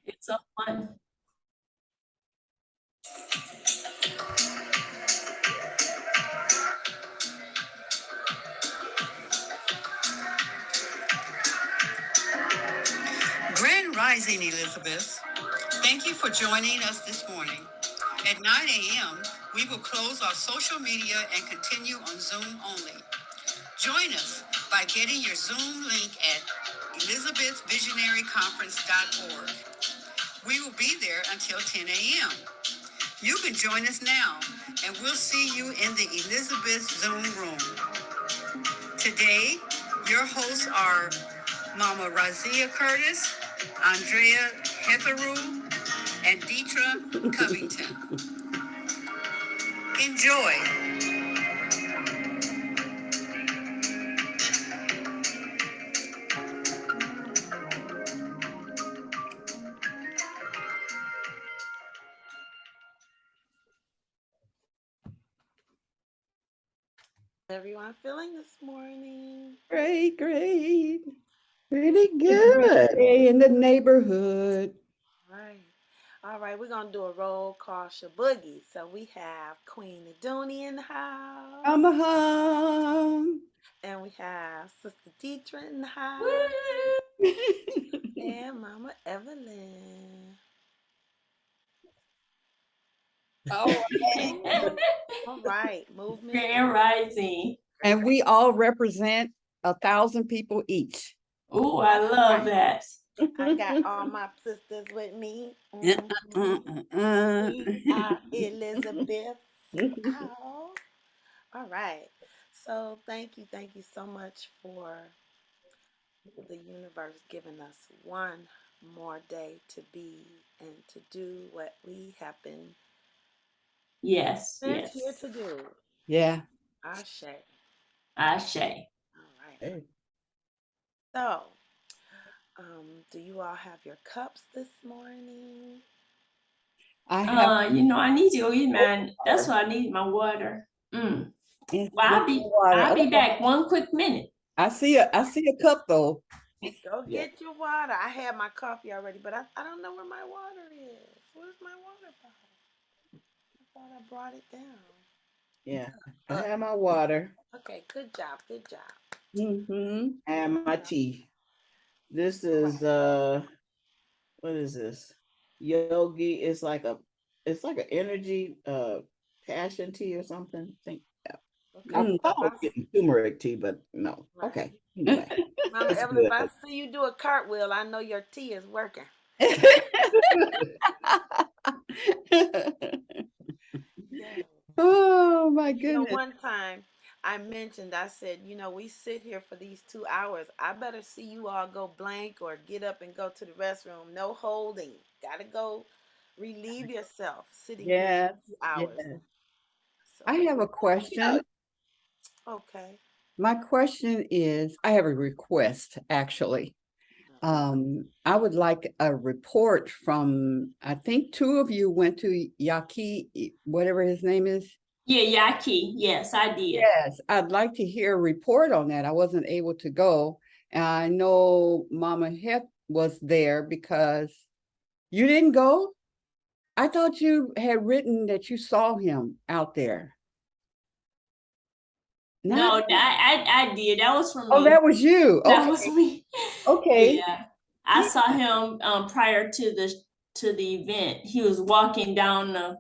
It's so fun. Grand Rising, Elizabeth. Thank you for joining us this morning. At 9 a.m., we will close our social media and continue on Zoom only. Join us by getting your Zoom link at elizabethvisionaryconference.org. We will be there until 10 a.m. You can join us now, and we'll see you in the Elizabeth Zoom room. Today, your hosts are Mama Raziya Curtis, Andrea Hetheru, and Deitra Covington. Enjoy. Everyone feeling this morning? Great. Pretty good. Hey, in the neighborhood. All right, we're gonna do a roll call shaboogie. So we have Queen Adonia in the house. And we have Sister Deitra in the house. And Mama Evelyn. All right, movement. Grand Rising. And we all represent 1,000 people each. Oh, I love that. I got all my sisters with me. We are Elizabeth. All right. So thank you so much for the universe giving us one more day to be and to do what we have been sent here to do. Yeah. Ashe. All right. Hey. So, do you all have your cups this morning? I have. I need to go get mine. That's why I need my water. Well, I'll be back 1 quick minute. I see a cup though. Go get your water. I had my coffee already, but I don't know where my water is. Where's my water bottle? I thought I brought it down. Yeah, I have my water. Okay, good job. And my tea. This is what is this? Yogi. It's like an energy passion tea or something. I think. Okay. I thought I was getting turmeric tea, but no. Right. Okay. Anyway, Mama Evelyn, if I see you do a cartwheel, I know your tea is working. Oh my goodness. One time I said, we sit here for these 2 hours. I better see you all go blank or get up and go to the restroom. No holding. Gotta go relieve yourself sitting here for 2 hours. Yeah. So, I have a question. Okay. My question is, I have a request actually. I would like a report from, I think 2 of you went to Yaki, whatever his name is. Yeah, Yaki. Yes, I did. Yes, I'd like to hear a report on that. I wasn't able to go. And I know Mama Het was there because you didn't go? I thought you had written that you saw him out there. No, I did. That was for me. Oh, that was you. That was me. Okay. Yeah, I saw him prior to the event. He was walking down the,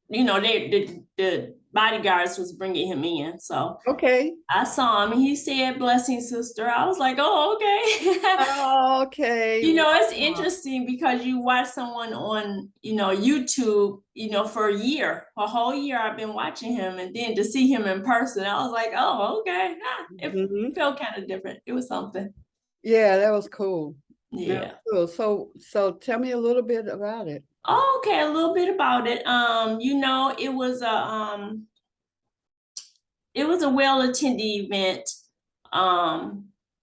the bodyguards was bringing him in. So okay, I saw him. He said, "Blessing, sister." I was like, "Oh, okay." Oh, okay. It's interesting because you watch someone on, YouTube, for a whole year I've been watching him, and then to see him in person, I was like, "Oh, okay." It felt kind of different. It was something. Yeah, that was cool. Yeah. Cool. So tell me a little bit about it. Okay, a little bit about it. It was a well-attended event.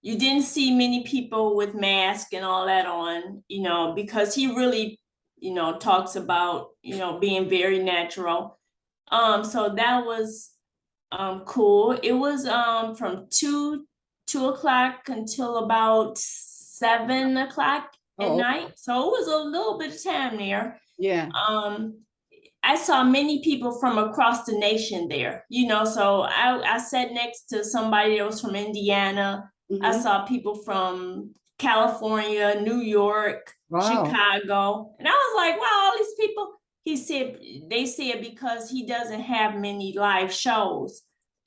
You didn't see many people with masks and all that on, because he really, talks about, being very natural. So that was cool. It was from 2 o'clock until about 7 o'clock. at Oh, night. So it was a little bit of time there. yeah. I saw many people from across the nation there, so I sat next to somebody that was from Indiana. I Mhm. saw people from California, New York, Wow. Chicago. And I was like, wow, all these people. He said, they said because he doesn't have many live shows,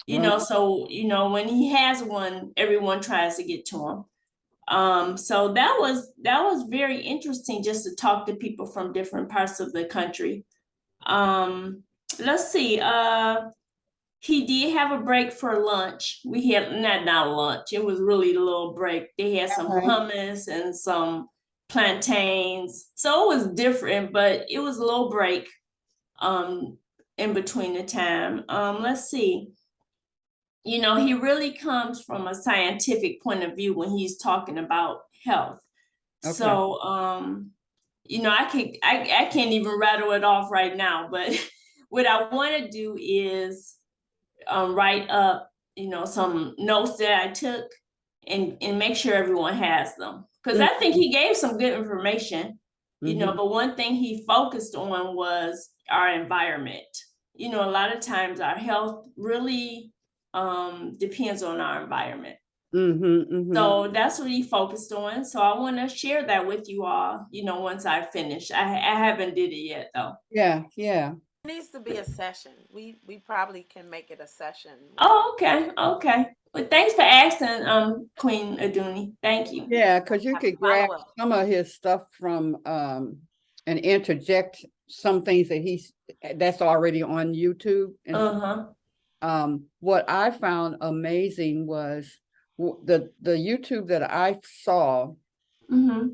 Wow. so, when he has one, everyone tries to get to him. So that was very interesting just to talk to people from different parts of the country. Um, let's see. He did have a break for lunch. We had not lunch. It was really a little break. They had some Okay. hummus and some plantains. So it was different, but it was a little break in between the time. Let's see. He really comes from a scientific point of view when he's talking about health. Okay. So I can't even rattle it off right now, but what I want to do is write up, some notes that I took and make sure everyone has them. Because I think he gave some good information, Mhm. but one thing he focused on was our environment. A lot of times our health really depends on our environment. Mhm. Mhm. So that's what he focused on. So I want to share that with you all, once I finish. I haven't did it yet though. Yeah. Yeah. It needs to be a session. We probably can make it a session. Oh, okay. Okay. Well, thanks for asking, Queen Aduni. Thank you. Yeah, because you Have to could grab follow up. some of his stuff from and interject some things that's already on YouTube. And Uh-huh. what I found amazing was the YouTube that I saw Mm-hmm.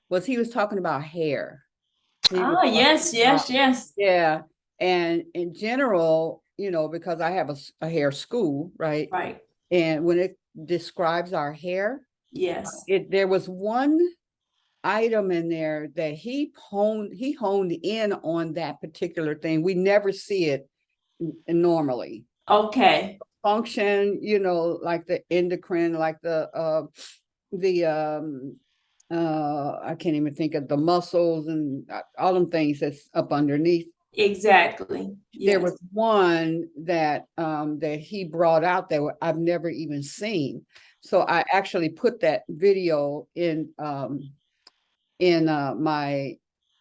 was he was talking about hair. He was Oh, talking yes, about, yes, yes. yeah, and in general, because I have a hair school, right? Right. And when it describes our hair, Yes. there was one item in there that he honed in on that particular thing. We never see it normally. Okay. Function, like the endocrine, like the I can't even think of the muscles and all them things that's up underneath. Exactly. There Yes. was one that he brought out that I've never even seen. So I actually put that video in my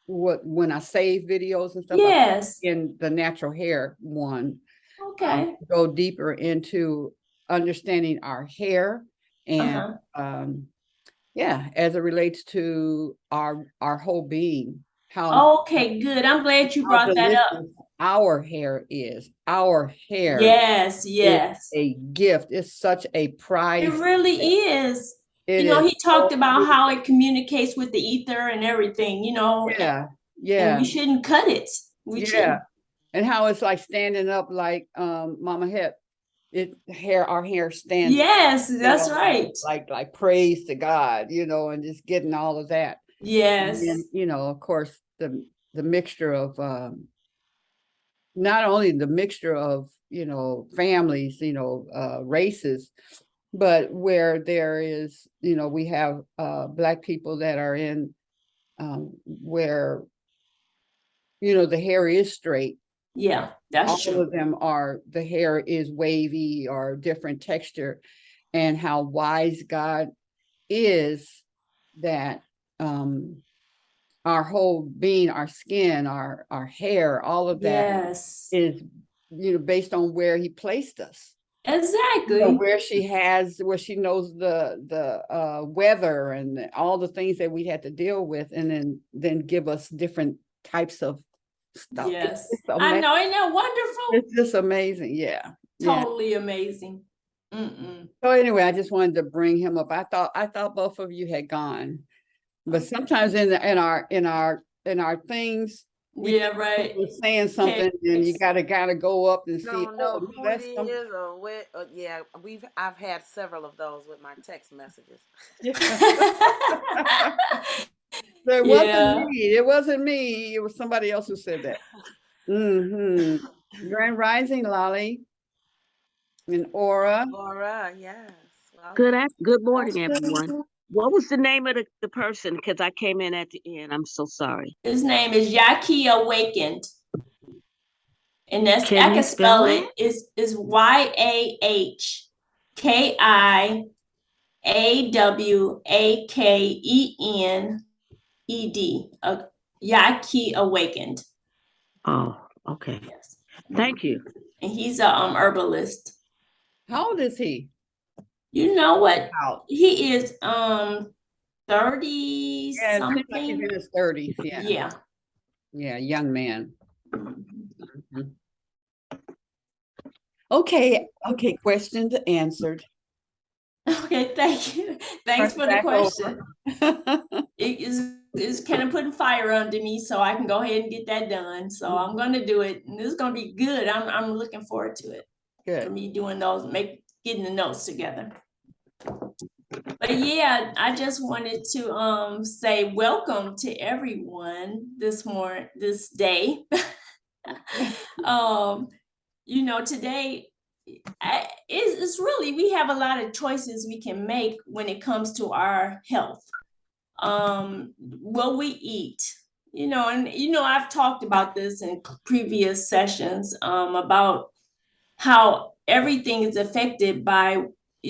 when I save videos and stuff. I Yes. in the natural hair one, Okay. go deeper into understanding our hair and Uh-huh. yeah, as it relates to our whole being, how Okay, good. I'm glad you brought that delicious up. our hair is. Our hair Yes, is yes. a gift. It's such a It prize. really is. It is He so talked about how it communicates with the ether and everything, yeah, and yeah, we shouldn't cut it. We yeah. shouldn't. And how it's like standing up like Mama Hep. Our hair stands, Yes, that's right. like praise to God, and just getting all of that. And Yes. then, of course, the mixture of not only the mixture of, families, races, but where there is, we have Black people that are in where, the hair is straight. Yeah, that's All true. of them the hair is wavy or different texture, and how wise God is that our whole being, our skin, our hair, all of that Yes. is, based on where he placed us. Exactly. Where she knows the weather and all the things that we had to deal with, and then give us different types of stuff. Yes. It's I amazing. know, isn't that wonderful? It's just amazing. Yeah. Yeah. Totally amazing. Mm-mm. So anyway, I just wanted to bring him up. I thought both of you had gone, but sometimes in our things, we Yeah, think right. we're saying something, and you gotta go up and see. Don't know Oh, who it that's something. is or where. Yeah, I've had several of those with my text messages. So it wasn't Yeah. me. It wasn't me. It was somebody else who said that. Grand Rising, Lolly and Aura. Laura, yes. Good Welcome. good morning, everyone. What was the name of the person? Because I came in at the end. I'm so sorry. His name is Yaki Awakened. And that's, Can I you can spell spell it. Is YAHKIAWAKENED. Yaki Awakened. Oh, okay. Yes. Thank you. And he's a herbalist. How old is he? You know what? Out. He is 30 Yeah, it seems like he's something. in his 30s. Yeah. Yeah. Yeah, young man. Mhm. Okay, questions answered. Okay, thank you. Thanks for the Back question. over. It's kind of putting fire under me, so I can go ahead and get that done. So I'm gonna do it, and it's gonna be good. I'm looking forward to it. For Good. me doing those, getting the notes together. But yeah, I just wanted to say welcome to everyone this day. You know, today it's really, we have a lot of choices we can make when it comes to our health. What we eat, you know, and I've talked about this in previous sessions, about how everything is affected by,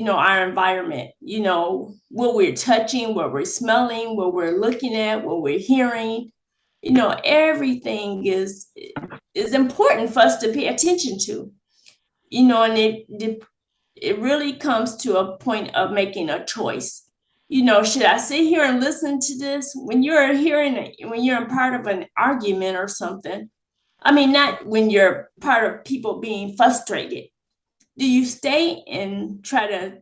our environment, what we're touching, what we're smelling, what we're looking at, what we're hearing, everything is important for us to pay attention to, and it really comes to a point of making a choice. Should I sit here and listen to this? When you're a part of an argument or something, I mean, not when you're part of people being frustrated. Do you stay and try to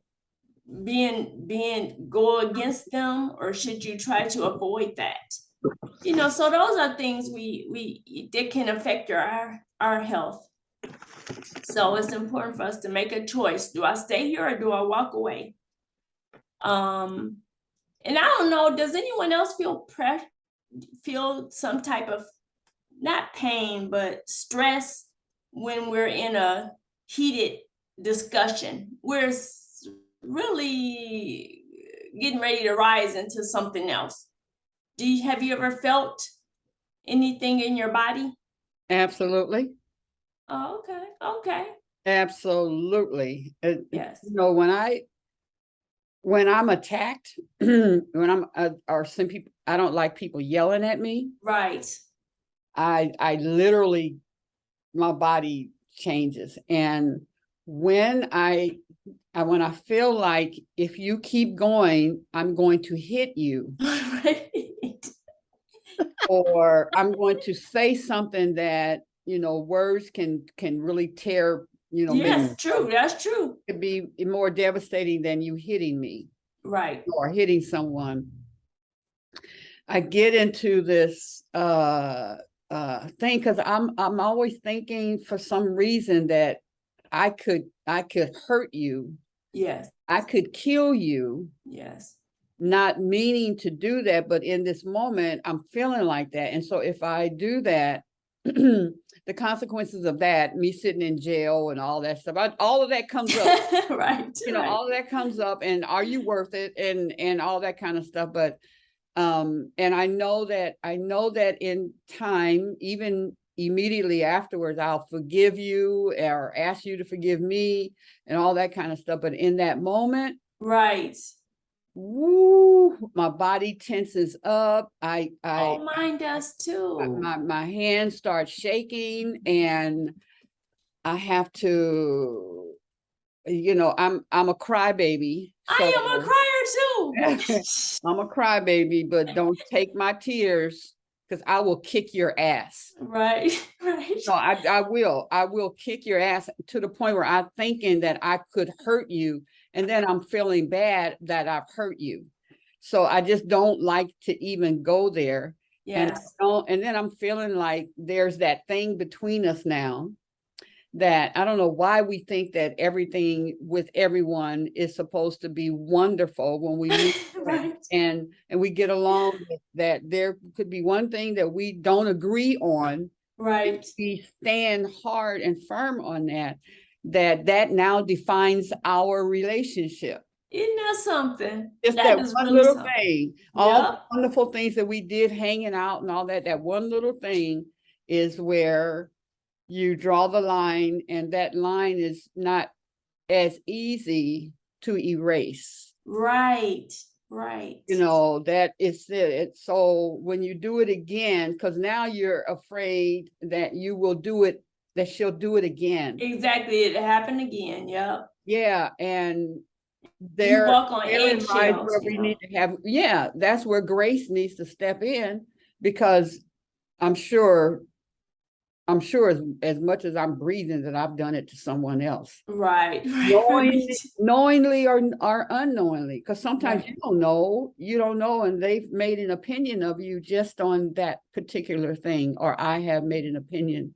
go against them, or should you try to avoid that? So those are things that can affect our health. So it's important for us to make a choice. Do I stay here or do I walk away? And I don't know, does anyone else feel some type of, not pain, but stress when we're in a heated discussion? We're really getting ready to rise into something else. Have you ever felt anything in your body? Absolutely. Oh, okay. Absolutely. Yes. When I'm attacked, or some people, I don't like people yelling at me. Right. I literally, my body changes. And when I feel like if you keep going, I'm going to hit you. Right. Or I'm going to say something that, words can really tear, Yes, true. That's true. Could be more devastating than you hitting me. Right. Or hitting someone. I get into this thing because I'm always thinking for some reason that I could hurt you. Yes. I could kill you. Yes. Not meaning to do that, but in this moment, I'm feeling like that. And so if I do that, the consequences of that, me sitting in jail and all that stuff, all of that comes up. Right. All of that comes up, and are you worth it, and all that kind of stuff. But and I know that in time, even immediately afterwards, I'll forgive you or ask you to forgive me and all that kind of stuff. But in that moment, right. Woo, my body tenses up. Mine does too. My hands start shaking, and I have to, I'm a crybaby. I am a crier too. I'm a crybaby, but don't take my tears, because I will kick your ass. Right. No, I will kick your ass to the point where I'm thinking that I could hurt you, and then I'm feeling bad that I've hurt you. So I just don't like to even go there. Yes. And then I'm feeling like there's that thing between us now, that I don't know why we think that everything with everyone is supposed to be wonderful when we meet. Right. and we get along, that there could be one thing that we don't agree on. Right. We stand hard and firm on that now defines our relationship. Isn't that something? Just That that is one really little something. thing. All the Yep. wonderful things that we did hanging out and all that, that one little thing is where you draw the line, and that line is not as easy to erase. Right. Right. You know, that is it. So when you do it again, because now you're afraid that you will do it, that she'll do it again. Exactly. It happened again. Yep. Yeah, and You walk on therein lies eggshells, where we need to have, yeah, that's where grace needs to step in, because I'm sure as much as I'm breathing that I've done it to someone else. Right. Right. Knowingly or unknowingly, because sometimes Right. you don't know, and they've made an opinion of you just on that particular thing, or I have made an opinion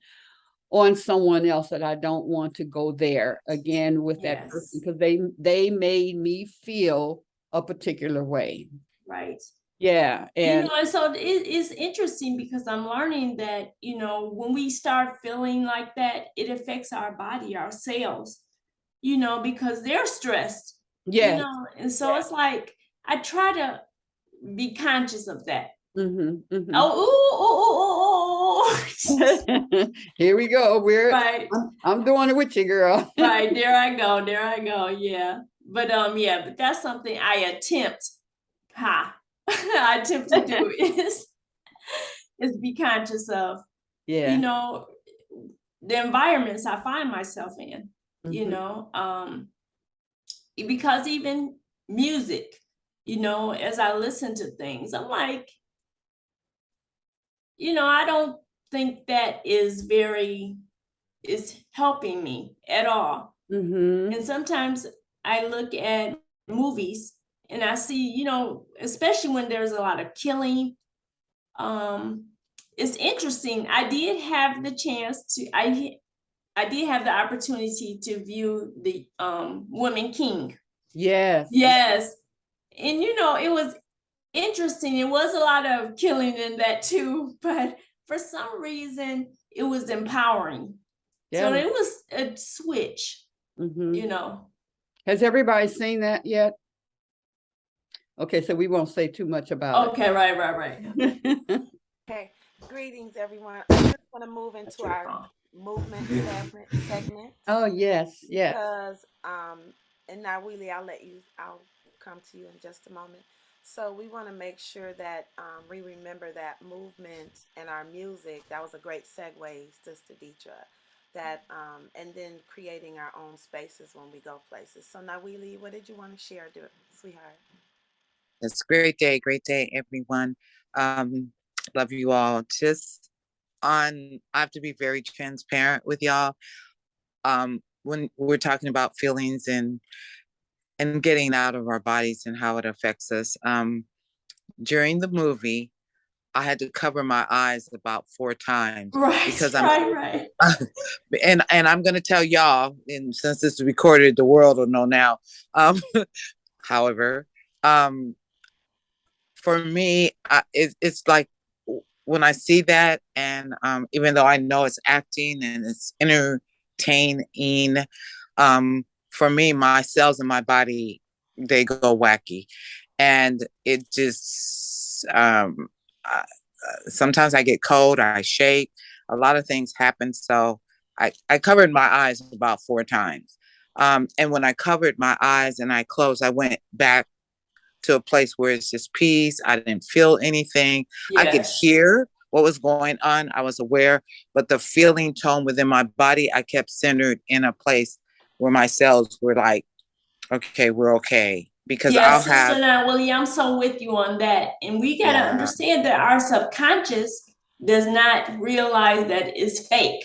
on someone else that I don't want to go there again with that person, Yes. because they made me feel a particular way. Right. Yeah. And and so it's interesting because I'm learning that, when we start feeling like that, it affects our body, our cells, because they're stressed, yes. and so it's like, I try to be conscious of that. Mm-hmm. Oh, Here we go. right. I'm doing it with you, girl. Right, there I go, yeah. But that's something I attempt to do is be conscious of, Yeah. the environments I find myself in, because even music, as I listen to things, I'm like, I don't think that is helping me at all. Mm-hmm. And sometimes I look at movies and I see, especially when there's a lot of killing, it's interesting. I did have the chance to, I did have the opportunity to view the Woman King. Yes. Yes. And it was interesting. It was a lot of killing in that too, but for some reason it was empowering. Yeah. So it was a switch, Mm-hmm. Has everybody seen that yet? Okay, so we won't say too much about Okay, right. it. Okay, greetings everyone. I just want to move into our movement segment. Oh yes, yes. Because and now Willie, I'll come to you in just a moment. So we want to make sure that we remember that movement and our music. That was a great segue, Sister Deitra. That and then creating our own spaces when we go places. So now Willie, what did you want to share, sweetheart? It's a great day, everyone. Love you all. I have to be very transparent with y'all. When we're talking about feelings and getting out of our bodies and how it affects us. During the movie, I had to cover my eyes about 4 times. Right, because right. And I'm going to tell y'all, and since this is recorded, the world will know now. However, for me, it's like when I see that, and even though I know it's acting and it's entertaining, for me, my cells in my body, they go wacky, and it just sometimes I get cold, I shake, a lot of things happen. So I covered my eyes about 4 times. And when I covered my eyes and I closed, I went back to a place where it's just peace. I didn't feel anything. Yes. I could hear what was going on. I was aware, but the feeling tone within my body, I kept centered in a place where my cells were like, okay, we're okay. Because Sister now, Willie, I'm so with you on that. And we got to understand that our subconscious does not realize that it's fake.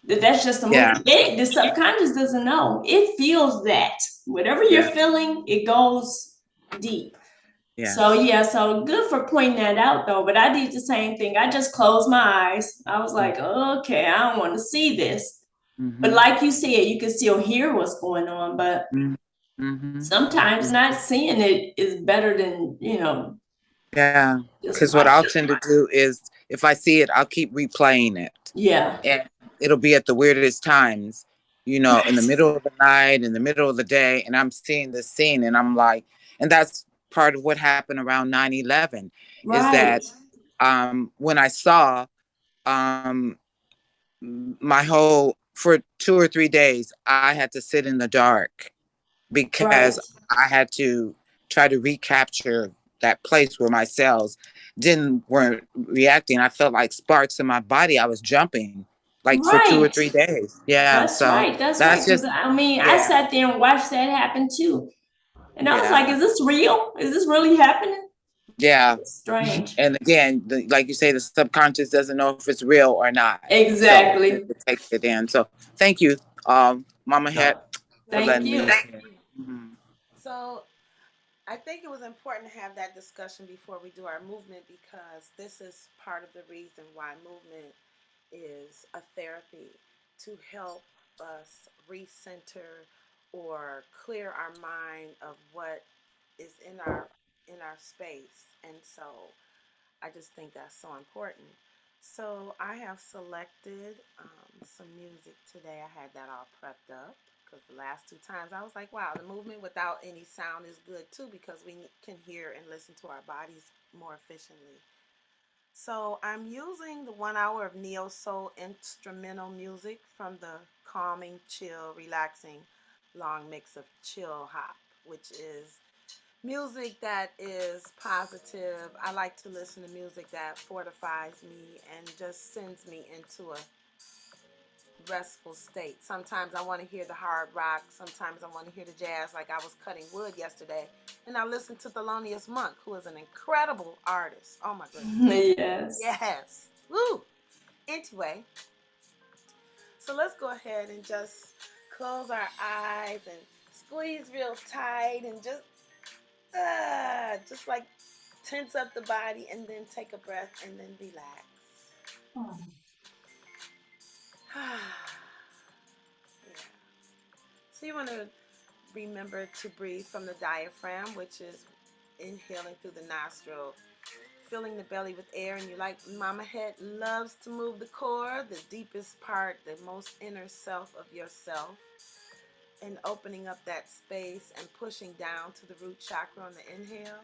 That's just a movie. The subconscious doesn't know. It feels that. Whatever you're feeling, it goes deep. Yeah. So good for pointing that out though. But I did the same thing. I just closed my eyes. I was like, okay, I don't want to see this. But like you said, you can still hear what's going on. But sometimes not seeing it is better than, Yeah. Because what I'll tend to do is if I see it, I'll keep replaying it. Yeah. And it'll be at the weirdest times. in the Right. middle of the night, in the middle of the day, and I'm seeing this scene and I'm like, and that's part of what happened around 9/11 is that Right. when I saw um, my whole, for 2 or 3 days, I had to sit in the dark because Right. I had to try to recapture that place where my cells didn't weren't reacting. I felt like sparks in my body. I was jumping like for two or Right. three days. Yeah. That's So right. That's that's right. Because just I mean, I yeah, sat there and watched that happen too. And I was like, yeah, is this real? Is this really happening? yeah. It's strange. And again, like you say, the subconscious doesn't know if it's real or not. So Exactly. it takes it in. So thank you, Mama Het, for Thank letting me. you. Mhm. So I think it was important to have that discussion before we do our movement because this is part of the reason why movement is a therapy to help us recenter or clear our mind of what is in our space. And so I just think that's so important. So I have selected some music today. I had that all prepped up because the last two times I was like, wow, the movement without any sound is good too because we can hear and listen to our bodies more efficiently. So I'm using the 1 hour of neo soul instrumental music from the calming, chill, relaxing long mix of chill hop, which is music that is positive. I like to listen to music that fortifies me and just sends me into a restful state. Sometimes I want to hear the hard rock. Sometimes I want to hear the jazz, like I was cutting wood yesterday. And I listened to Thelonious Monk, who is an incredible artist. Oh my goodness. Yes. Yes. Woo. Anyway, so let's go ahead and just close our eyes and squeeze real tight and just like tense up the body and then take a breath and then relax. Yeah. So you want to remember to breathe from the diaphragm, which is inhaling through the nostril, filling the belly with air, and you like Mama Het loves to move the core, the deepest part, the most inner self of yourself, and opening up that space and pushing down to the root chakra on the inhale.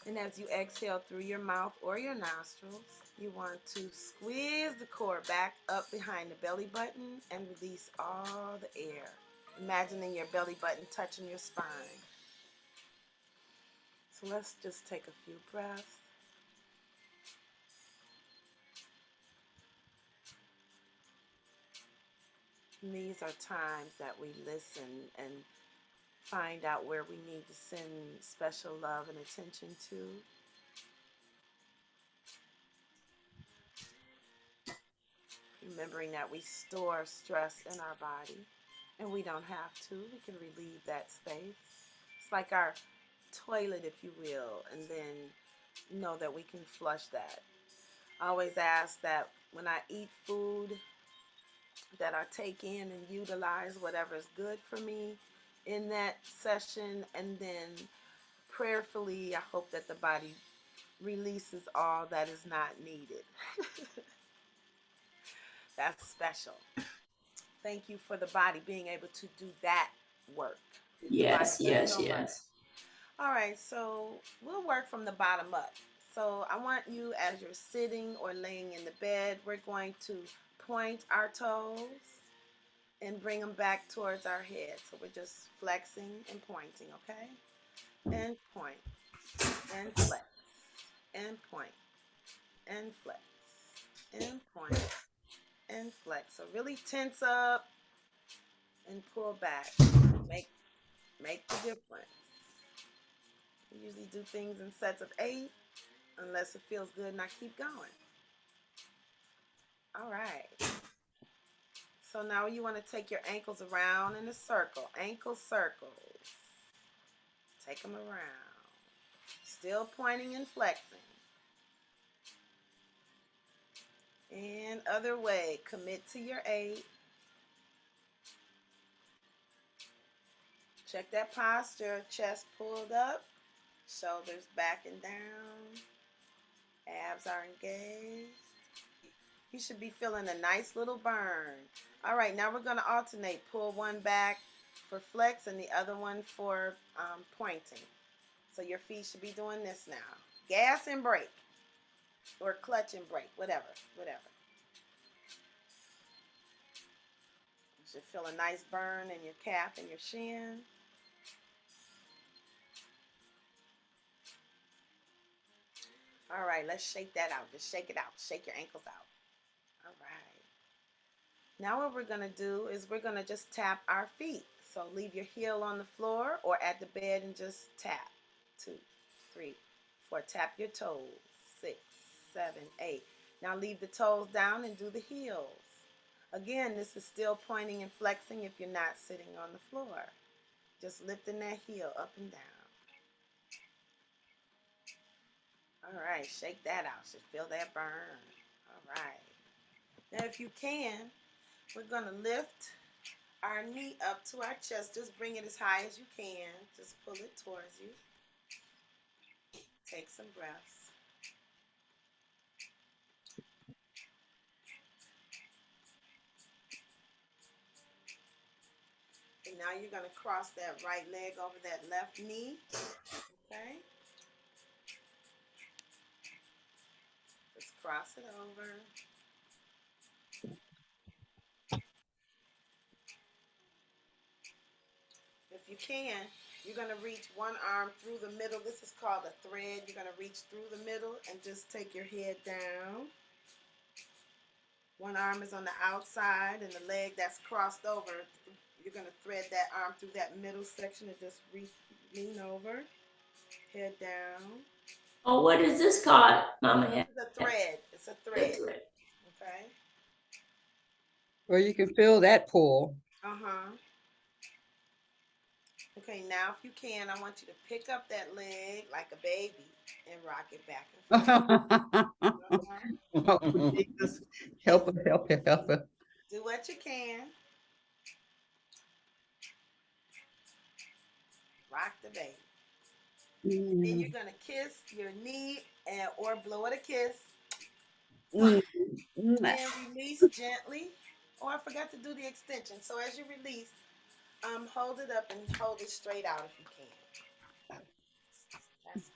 And as you exhale through your mouth or your nostrils, you want to squeeze the core back up behind the belly button and release all the air. Imagining your belly button touching your spine. So let's just take a few breaths. And these are times that we listen and find out where we need to send special love and attention to. Remembering that we store stress in our body and we don't have to. We can relieve that space. It's like our toilet, if you will, and then know that we can flush that. I always ask that when I eat food, that I take in and utilize whatever is good for me in that session, and then prayerfully, I hope that the body releases all that is not needed. That's special. Thank you for the body being able to do that work. The body Yes, does yes, so much. yes. All right, so we'll work from the bottom up. So I want you, as you're sitting or laying in the bed, we're going to point our toes and bring them back towards our head. So we're just flexing and pointing, okay? And point, and flex, and point, and flex, and point, and flex. So really tense up and pull back. Make make the difference. We usually do things in sets of 8 unless it feels good and I keep going. All right. So now you want to take your ankles around in a circle. Ankle circles. Take them around. Still pointing and flexing. And other way. Commit to your 8. Check that posture. Chest pulled up. Shoulders back and down. Abs are engaged. You should be feeling a nice little burn. All right, now we're going to alternate. Pull one back for flex and the other one for pointing. So your feet should be doing this now. Gas and brake. Or clutch and brake. Whatever. Whatever. You should feel a nice burn in your calf and your shin. All right, let's shake that out. Just shake it out. Shake your ankles out. All right. Now what we're going to do is we're going to just tap our feet. So leave your heel on the floor or at the bed and just tap. 2, 3, 4. Tap your toes. 6, 7, 8. Now leave the toes down and do the heels. Again, this is still pointing and flexing if you're not sitting on the floor. Just lifting that heel up and down. All right, shake that out. Should feel that burn. All right. Now if you can, we're going to lift our knee up to our chest. Just bring it as high as you can. Just pull it towards you. Take some breaths. And now you're going to cross that right leg over that left knee. Okay? Just cross it over. If you can, you're going to reach one arm through the middle. This is called a thread. You're going to reach through the middle and just take your head down. One arm is on the outside and the leg that's crossed over, you're going to thread that arm through that middle section and just lean over, head down. Oh, what is this called, Mama? It's a thread. It's a thread. Okay? Well, you can feel that pull. Uh-huh. Okay, now if you can, I want you to pick up that leg like a baby and rock it back and forth. Oh, Jesus. Help her, help her, help her. Do what you can. Rock the baby. Then you're going to kiss your knee or blow it a kiss. And release gently. Oh, I forgot to do the extension. So as you release, hold it up and hold it straight out if you can. That's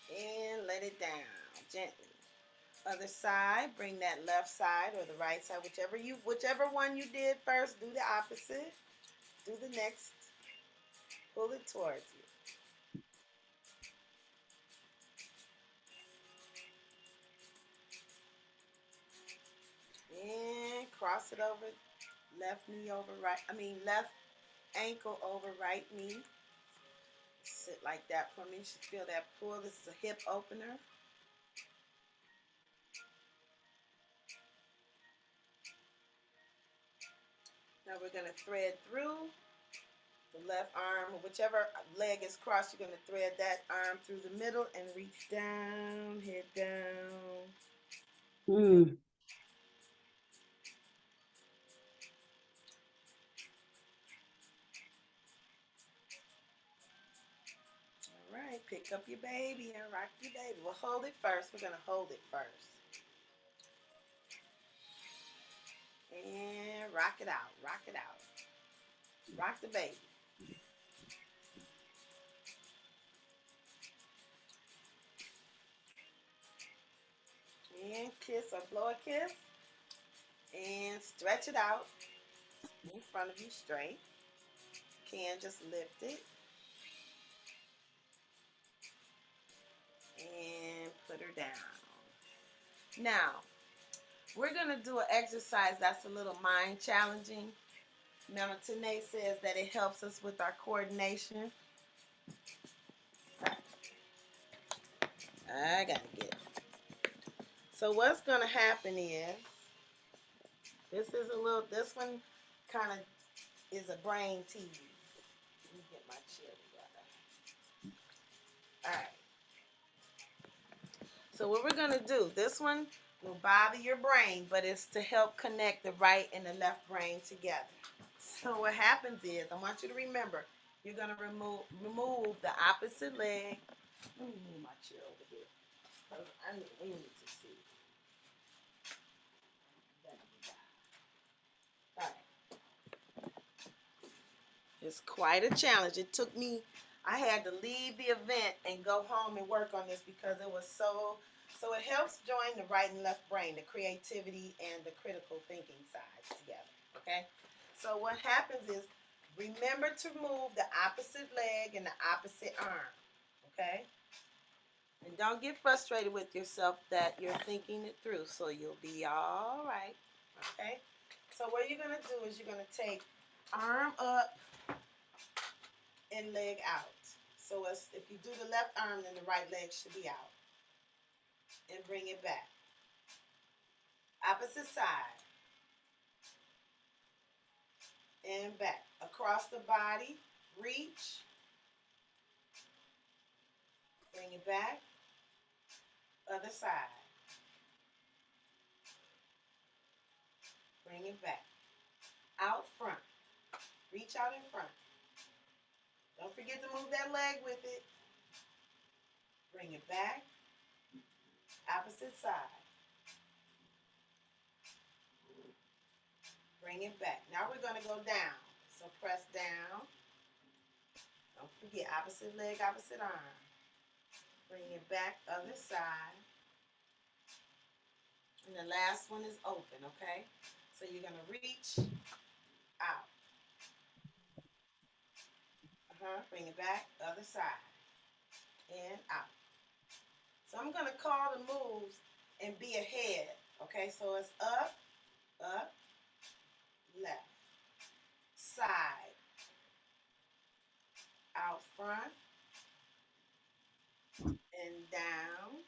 good. And let it down gently. Other side, bring that left side or the right side, whichever one you did first, do the opposite. Do the next. Pull it towards you. And cross it over. Left knee over left ankle over right knee. Sit like that for me. You should feel that pull. This is a hip opener. Now we're going to thread through the left arm, whichever leg is crossed, you're going to thread that arm through the middle and reach down, head down. All right, pick up your baby and rock your baby. We'll hold it first. We're going to hold it first. And rock it out, rock it out. Rock the baby. And kiss or blow a kiss. And stretch it out in front of you straight. You can just lift it. And put her down. Now, we're going to do an exercise that's a little mind challenging. Now, Tanae says that it helps us with our coordination. I got to get it. So what's going to happen is, this one kind of is a brain tease. Let me get my chair together. All right. So what we're going to do, this one will bother your brain, but it's to help connect the right and the left brain together. So what happens is, I want you to remember, you're going to remove the opposite leg. Let me move my chair over here. We need to see. All right. It's quite a challenge. It took me, I had to leave the event and go home and work on this because it was so it helps join the right and left brain, the creativity and the critical thinking sides together, okay? So what happens is, remember to move the opposite leg and the opposite arm, okay? And don't get frustrated with yourself that you're thinking it through, so you'll be all right, okay? So what you're gonna do is you're gonna take arm up and leg out. So if you do the left arm, then the right leg should be out. And bring it back. Opposite side. And back. Across the body, reach. Bring it back. Other side. Bring it back. Out front. Reach out in front. Don't forget to move that leg with it. Bring it back. Opposite side. Bring it back. Now we're going to go down. So press down. Don't forget, opposite leg, opposite arm. Bring it back, other side. And the last one is open, okay? So you're going to reach out. Bring it back, other side. And out. So I'm going to call the moves and be ahead, okay? So it's up, up, left, side, out front, and down,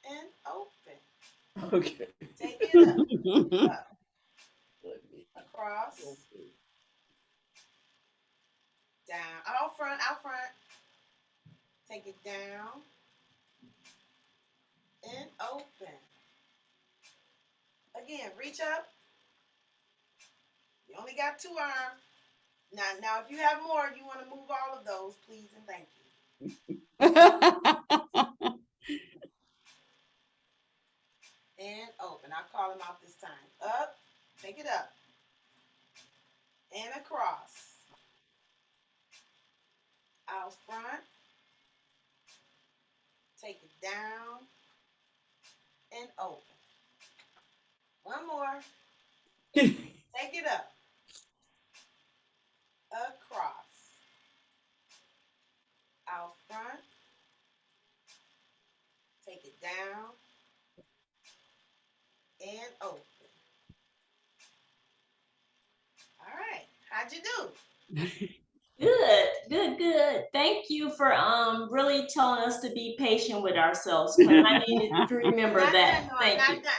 and open. Okay. Take it up, across, down, out front, take it down, and open. Again, reach up. You only got 2 arms. Now, if you have more, you want to move all of those, please and thank you. And open. I'll call them out this time. Up, take it up. And across. Out front. Take it down. And open. One more. Take it up. Across. Out front. Take it down. And open. All right. How'd you do? Good. Thank you for really telling us to be patient with ourselves, because I needed to remember that. Thank you.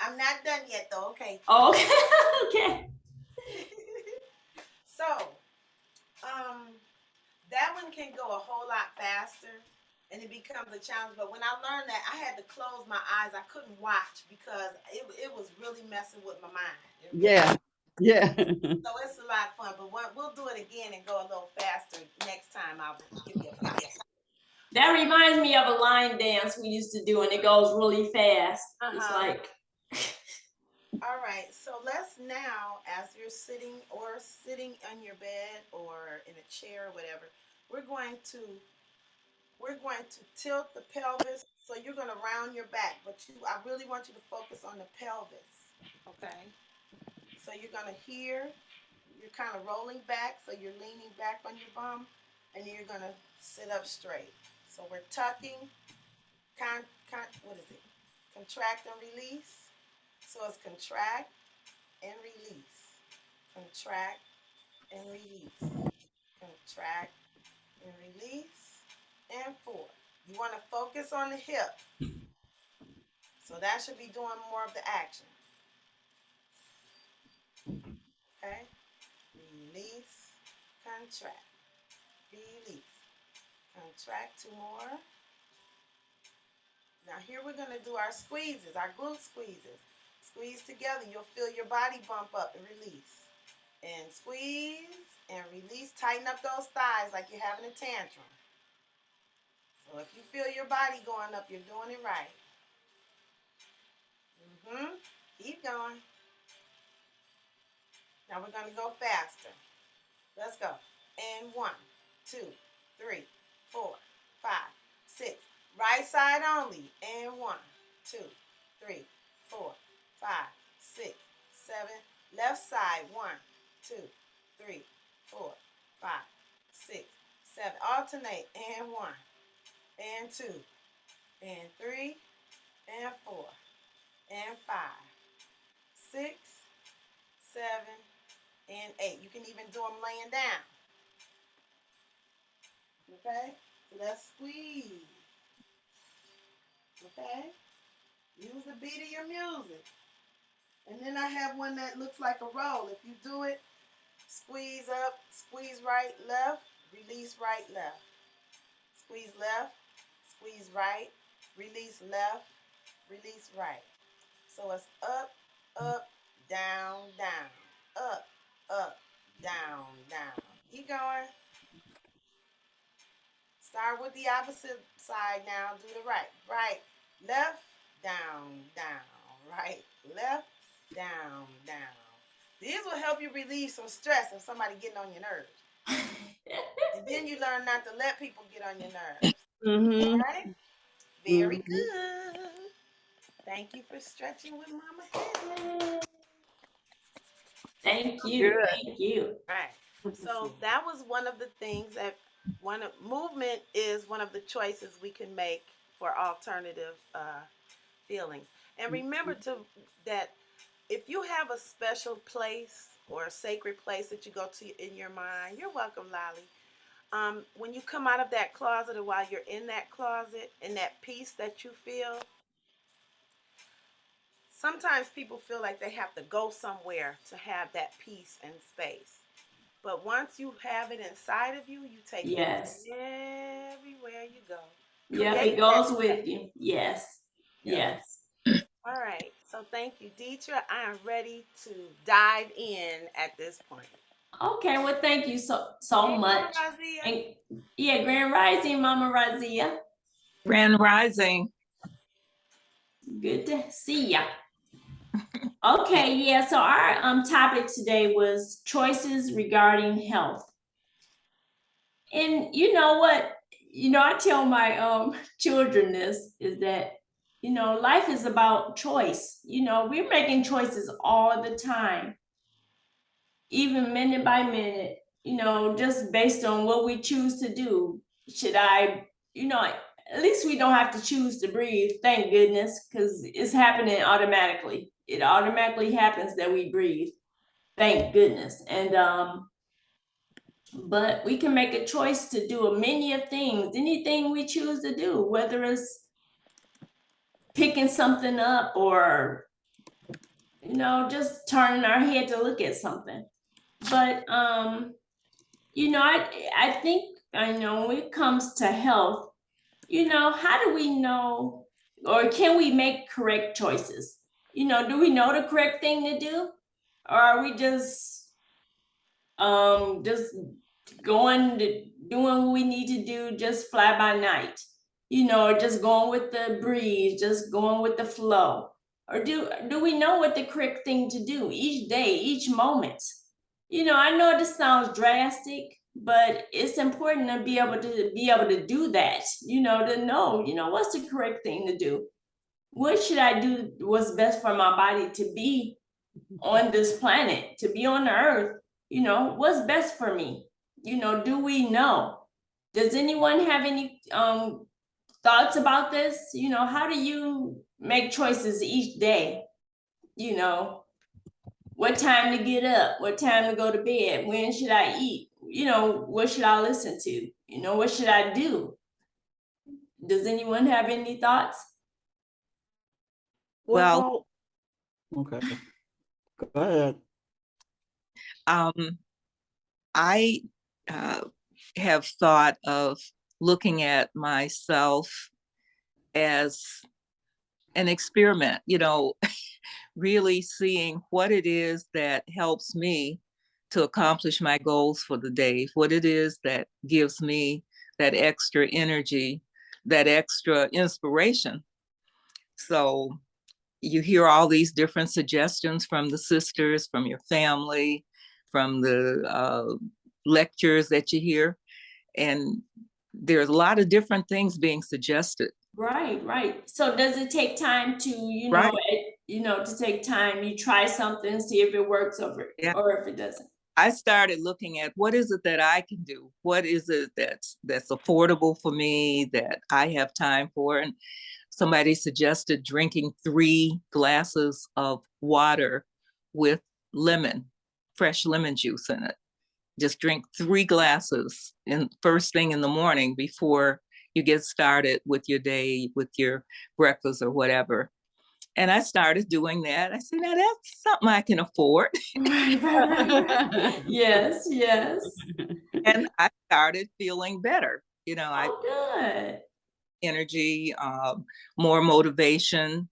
I'm not done yet though, okay. Okay. Okay. So, that one can go a whole lot faster and it becomes a challenge. But when I learned that, I had to close my eyes. I couldn't watch because it was really messing with my mind. Yeah. Yeah. So it's a lot of fun, but we'll do it again and go a little faster next time. I'll give you a prize. That reminds me of a line dance we used to do, and it goes really fast. It's like. All right, so let's now, as you're sitting on your bed or in a chair or whatever, we're going to tilt the pelvis. So you're going to round your back, but I really want you to focus on the pelvis. Okay. So you're going to you're kind of rolling back, so you're leaning back on your bum, and then you're going to sit up straight. So we're tucking, what is it? Contract and release. So it's contract and release. Contract and release. Contract and release. And 4. You want to focus on the hip. So that should be doing more of the action. Okay? Release, contract. Release. Contract 2 more. Now here we're going to do our squeezes, our glute squeezes. Squeeze together. You'll feel your body bump up and release. And squeeze and release. Tighten up those thighs like you're having a tantrum. So So if you feel your body going up, you're doing it right. Keep going. Now we're going to go faster. Let's go. And 1, 2, 3, 4, 5, 6. Right side only. And 1, 2, 3, 4, 5, 6, 7. Left side. 1, 2, 3, 4, 5, 6, 7. Alternate. And 1, and 2, and 3, and 4, and 5, 6, 7, and 8. You can even do them laying down. Okay? So let's squeeze. Okay? Use the beat of your music. And then I have one that looks like a roll. If you do it, squeeze up, squeeze right, left, release right, left. Squeeze left, squeeze right, release left, release right. So it's up, up, down, down. Up, up, down, down. Keep going. Start with the opposite side now. Do the right. Right, left, down, down. Right, left, down, down. These will help you relieve some stress if somebody getting on your nerves. And then you learn not to let people get on your nerves. Mm-hmm. All right? Very good. Thank you for stretching with Mama Hetheru. Thank you. Good. Thank you. Right. So that was one of the things that movement is one of the choices we can make for alternative feelings. And remember that if you have a special place or a sacred place that you go to in your mind, you're welcome, Lolly. When you come out of that closet or while you're in that closet and that peace that you feel, sometimes people feel like they have to go somewhere to have that peace and space. But once you have it inside of you, you take Yes. it everywhere you go. Yeah, Create it goes that with space. you. Yes. Yeah. Yes. All right. So thank you, Deitra. I am ready to dive in at this point. Okay, well, thank you so Hey, much. Mama Raziya. And yeah, Grand Rising, Mama Raziya. Grand Rising. Good to see ya. Okay, yeah. So our topic today was choices regarding health. And you know what? I tell my children this is that life is about choice. We're making choices all the time, even minute by minute, just based on what we choose to do. Should I, at least we don't have to choose to breathe, thank goodness, because it's happening automatically. It automatically happens that we breathe, thank goodness. And but we can make a choice to do a many of things, anything we choose to do, whether it's picking something up or just turning our head to look at something. But I think when it comes to health, how do we know, or can we make correct choices? Do we know the correct thing to do, or are we just going to doing what we need to do, just fly by night, just going with the breeze, just going with the flow? Or do we know what the correct thing to do each day, each moment? I know this sounds drastic, but it's important to be able to do that, to know, what's the correct thing to do? What should I do? What's best for my body to be on this planet, to be on the earth? What's best for me? Do we know? Does anyone have any thoughts about this? How do you make choices each day? What time to get up, what time to go to bed, when should I eat, what should I listen to, what should I do? Does anyone have any thoughts? Well, okay, go ahead. I have thought of looking at myself as an experiment, really seeing what it is that helps me to accomplish my goals for the day, what it is that gives me that extra energy that extra inspiration. So you hear all these different suggestions from the sisters, from your family, from the lectures that you hear. And there's a lot of different things being suggested. Right, right. So does it take time to, Right. to take time, you try something, see if it works Yeah. or if it doesn't? I started looking at what is it that I can do? What is it that's affordable for me, that I have time for? And somebody suggested drinking 3 glasses of water with lemon, fresh lemon juice in it. Just drink 3 glasses in first thing in the morning before you get started with your day, with your breakfast or whatever. And I started doing that. I said, now that's something I can afford. Right. Yes, yes. And I started feeling better. I Oh, good. energy, more motivation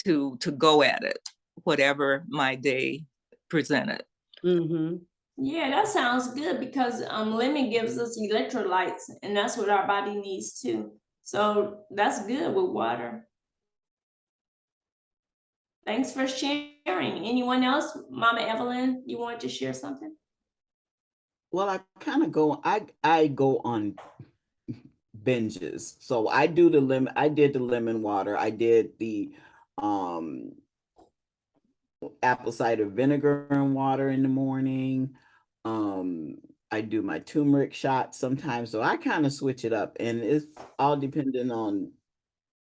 to go at it, whatever my day presented. Mm-hmm. Yeah, that sounds good because lemon gives us electrolytes and that's what our body needs too. So that's good with water. Thanks for sharing. Anyone else? Mama Evelyn, you want to share something? Well, I go on binges. So I did the lemon water. I did the um apple cider vinegar and water in the morning. Um, I do my turmeric shot sometimes. So I kind of switch it up, and it's all dependent on,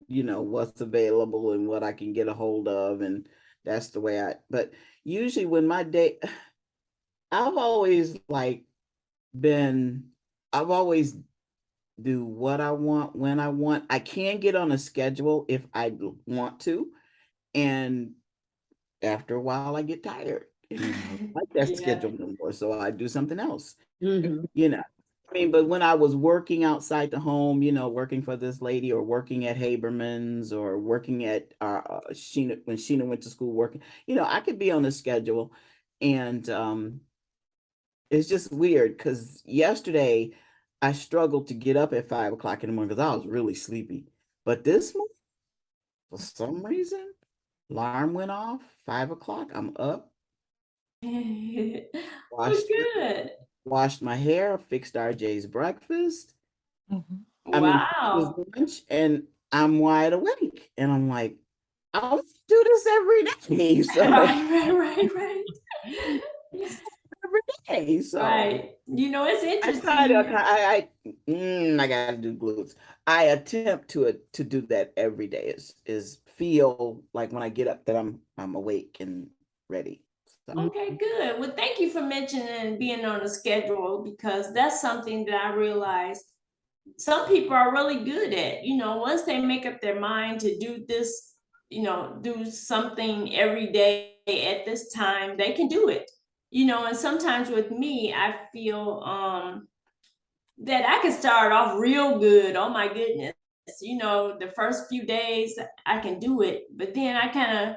what's available and what I can get a hold of. And that's the way but usually when my day, I've always like I've always do what I want when I want. I can get on a schedule if I want to. And after a while, I get tired. And I don't like that Yeah. schedule no more. So I do something else. Mm-hmm. But when I was working outside the home, working for this lady or working at Haberman's or working at Sheena, when Sheena went to school working, I could be on a schedule. And it's just weird because yesterday I struggled to get up at 5 o'clock in the morning because I was really sleepy. But this morning, for some reason, alarm went off, 5 o'clock, I'm up, Well, washed good. washed my hair, fixed RJ's breakfast. Mhm. Fixed his Wow. lunch, and I'm wide awake. And I'm like, I want to do this every day. So Right. every day. So Right. It's I try to interesting. I gotta do glutes. I attempt to do that every day, is feel like when I get up that I'm awake and ready. So Okay, good. Well, thank you for mentioning being on a schedule because that's something that I realized some people are really good at. Once they make up their mind to do this, do something every day at this time, they can do it. And sometimes with me, I feel that I can start off real good. Oh my goodness. The first few days I can do it, but then I kind of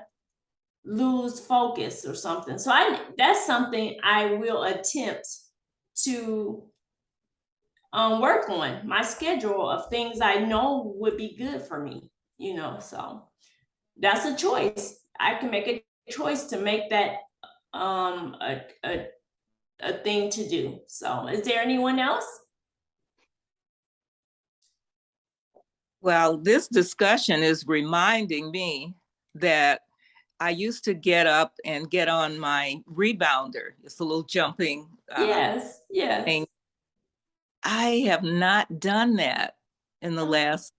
lose focus or something. So that's something I will attempt to work on my schedule of things I know would be good for me, so that's a choice. I can make a choice to make that a thing to do. So is there anyone else? Well, this discussion is reminding me that I used to get up and get on my rebounder. It's a little jumping Yes. thing. I have not done that in the last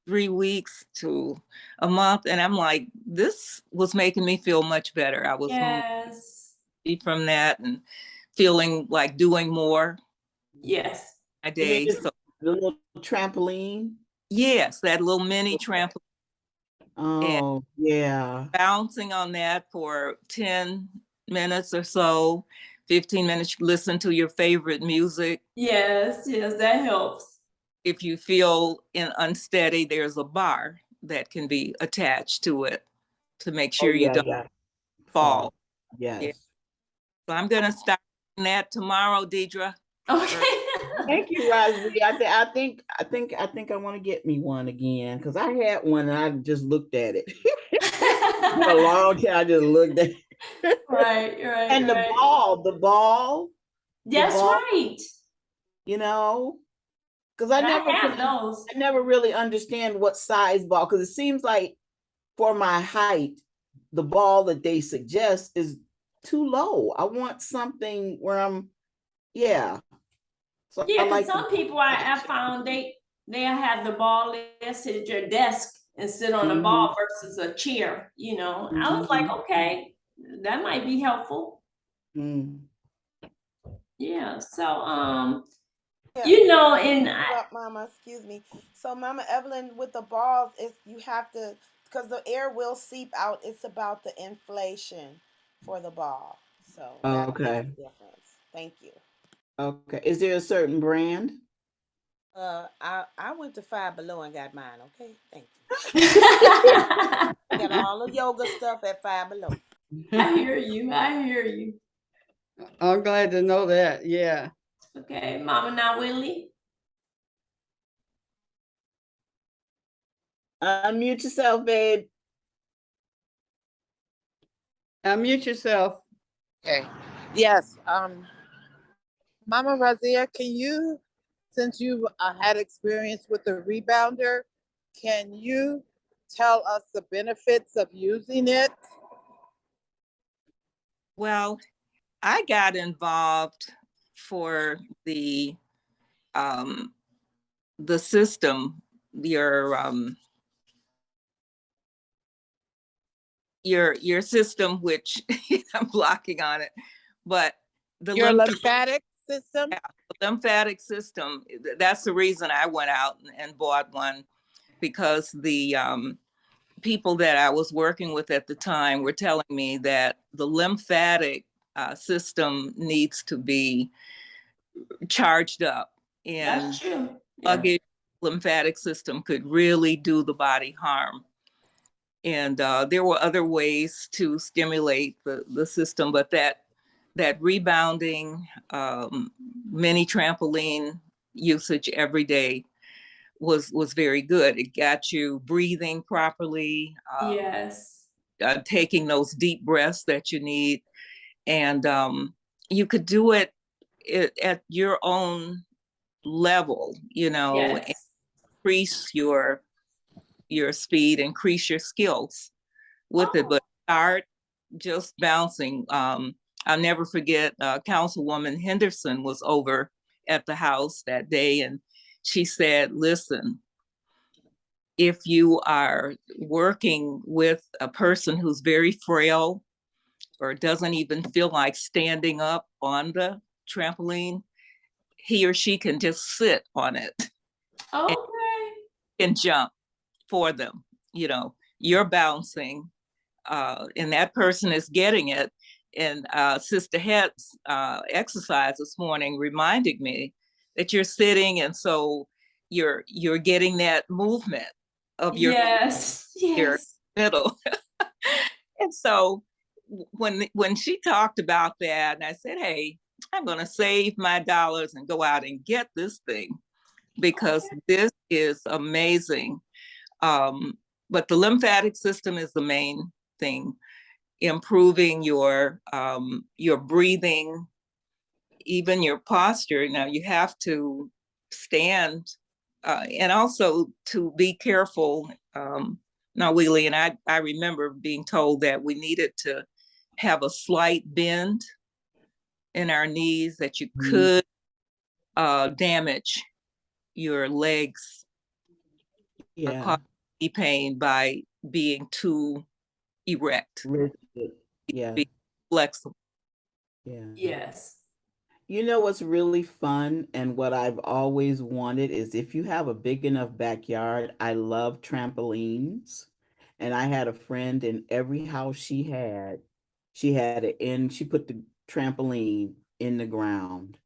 3 weeks to a month. And I'm like, this was making me feel much better. I was Yes. from that and feeling like doing more Yes. a you mean day. So the little trampoline? yes, that little mini trampoline, and Oh yeah. bouncing on that for 10 minutes or so, 15 minutes, listen to your favorite music. Yes, that helps. If you feel unsteady, there's a bar that can be attached to it to make Oh sure you yeah, don't yeah. fall. Yes. Yeah. So I'm gonna start that tomorrow, Deidre. Okay. Thank you, Raziya. I think I want to get me one again because I had one and I just looked at it. For a long time, I just looked at it. Right, right, And right. the That's ball, right. you know, because I have those. I never really understand what size ball because it seems like for my height, the ball that they suggest is too low. I want something where yeah. So I Yeah, because like some people I found they'll have the ball there, sit at your desk and sit on a Mhm, ball versus a chair, you know. I was like, mhm, okay, that might be helpful. mm. Yeah. So Yeah, you know, and interrupt, Mama. Excuse me. So, Mama Evelyn, with the balls, it's you have to because the air will seep out. It's about the inflation for the ball, so that makes Okay. a difference. Thank you. Okay. Is there a certain brand? I went to Five Below and got mine. Okay, thank you. I Got all the yoga stuff at Five Below. hear you. I hear you. I'm glad to know that. Yeah. Okay, Mama now Willie. Unmute yourself, babe. Unmute yourself. Okay. Yes. Mama Razia, can you, since you had experience with the rebounder, can you tell us the benefits of using it? Well, I got involved for um, the system, your system, which I'm blocking on it, but the Your lymphatic system? yeah, the lymphatic system. That's the reason I went out and bought one, because the people that I was working with at the time were telling me that the lymphatic system needs to be charged up, and That's true. Yeah. sluggish lymphatic system could really do the body harm. And there were other ways to stimulate the system, but that rebounding, mini trampoline usage every day was very good. It got you breathing properly, Yes. taking those deep breaths that you need, and you could do it at your own level, Yes. increase your speed, increase your skills with it, Oh, but start just bouncing. I'll never forget, Councilwoman Henderson was over at the house that day, and she said, listen, if you are working with a person who's very frail or doesn't even feel like standing up on the trampoline, he or she can just sit on it okay. and jump for them. You're bouncing, and that person is getting it. And Sister Het's exercise this morning reminded me that you're sitting, and so you're getting that movement of Yes. your Yes. middle. And so when she talked about that, and I said, "Hey, I'm going to save my dollars and go out and get this thing because Okay. this is amazing." But the lymphatic system is the main thing. Improving your breathing, even your posture. Now you have to stand, and also to be careful. Now, Wheelie, and I remember being told that we needed to have a slight bend in our knees, that you Mhm. could damage your legs, cause Yeah. knee pain by being too erect, Rigid. Yeah. be flexible. Yeah. Yes. You know what's really fun and what I've always wanted is if you have a big enough backyard, I love trampolines. And I had a friend in every house she had it in, she put the trampoline in the ground.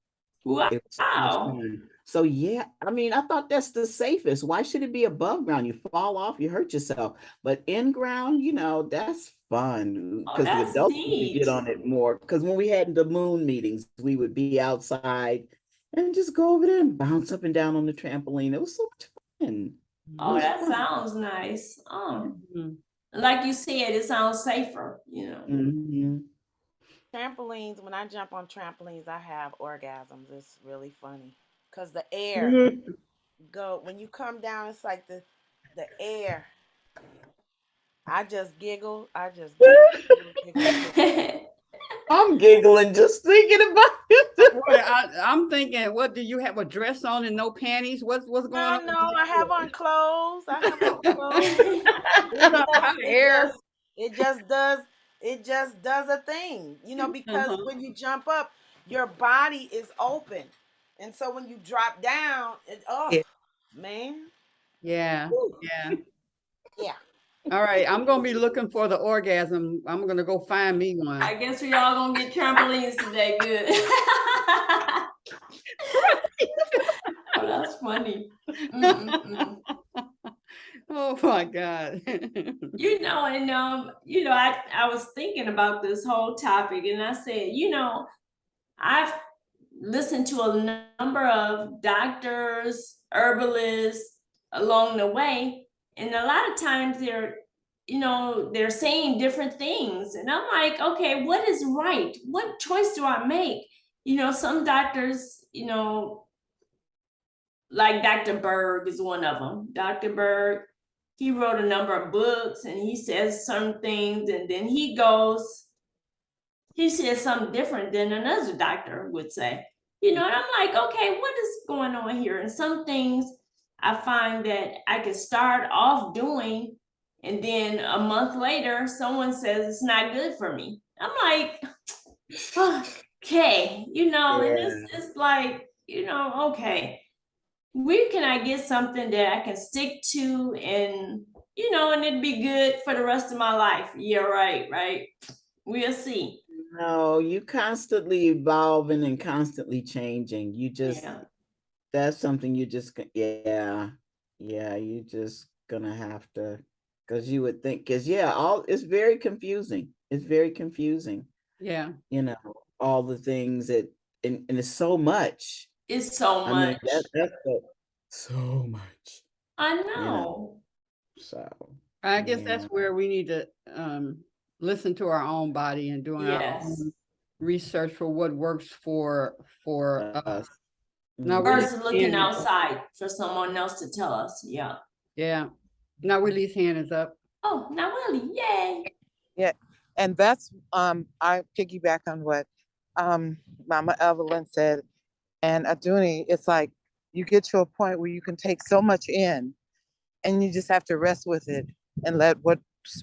It was so much Wow. fun. So yeah, I mean, I thought that's the safest. Why should it be above ground? You fall off, you hurt yourself. But in ground, that's fun Oh, because the that's adults used to neat. get on it more. Because when we had the moon meetings, we would be outside and just go over there and bounce up and down on the trampoline. It was so much fun. It Oh, was that fun. sounds nice. Mhm. Like you said, it sounds safer, you know. Mhm. Trampolines, when I jump on trampolines, I have orgasms. It's really funny. Cause the air go when you come down, it's like the air. I just giggle. I just giggle, giggle, giggle, giggle. I'm giggling just thinking about it. I'm thinking, what do you have a dress on and no panties? What's going No, on no, I have on clothes. I have on clothes. It with just, hot it air? just, it just does, it just does a thing, because Uh-huh. when you jump up, your body is open, and so when you drop down, oh Yeah. man, Yeah, whew, yeah. yeah. All right, I'm gonna be looking for the orgasm. I'm gonna go find me one. I guess we all gonna get trampolines today. Good. Oh, that's funny. Mm-mm-mm. Oh my God. I was thinking about this whole topic, and I said, I've listened to a number of doctors, herbalists along the way, and a lot of times they're saying different things, and I'm like, okay, what is right? What choice do I make? Some doctors, like Dr. Berg is one of them. Dr. Berg, he wrote a number of books and he says some things, and then he says something different than another doctor would say. And I'm like, okay, what is going on here? And some things I find that I can start off doing, and then a month later, someone says it's not good for me. I'm like, okay, and Yeah. it's like, okay, where can I get something that I can stick to, and it'd be good for the rest of my life? Yeah, right. We'll see. No, you constantly evolving and constantly changing. Yeah. That's something you just, yeah, yeah, you just gonna have to, because you would think, because yeah, it's very confusing. It's very confusing, Yeah, you know, all the things and it's so much. It's so I mean, much. so much, I you know, know. so I guess that's yeah, where we need to listen to our own body and doing our Yes. own research for what works for us. us. Now we Mhm. Versus looking outside for someone else to tell us. Yeah. yeah. Now Willie's hand is up. Oh, not really. Yay. Yeah. And that's I piggyback on what Mama Evelyn said. And Aduni, it's like you get to a point where you can take so much in and you just have to rest with it and let what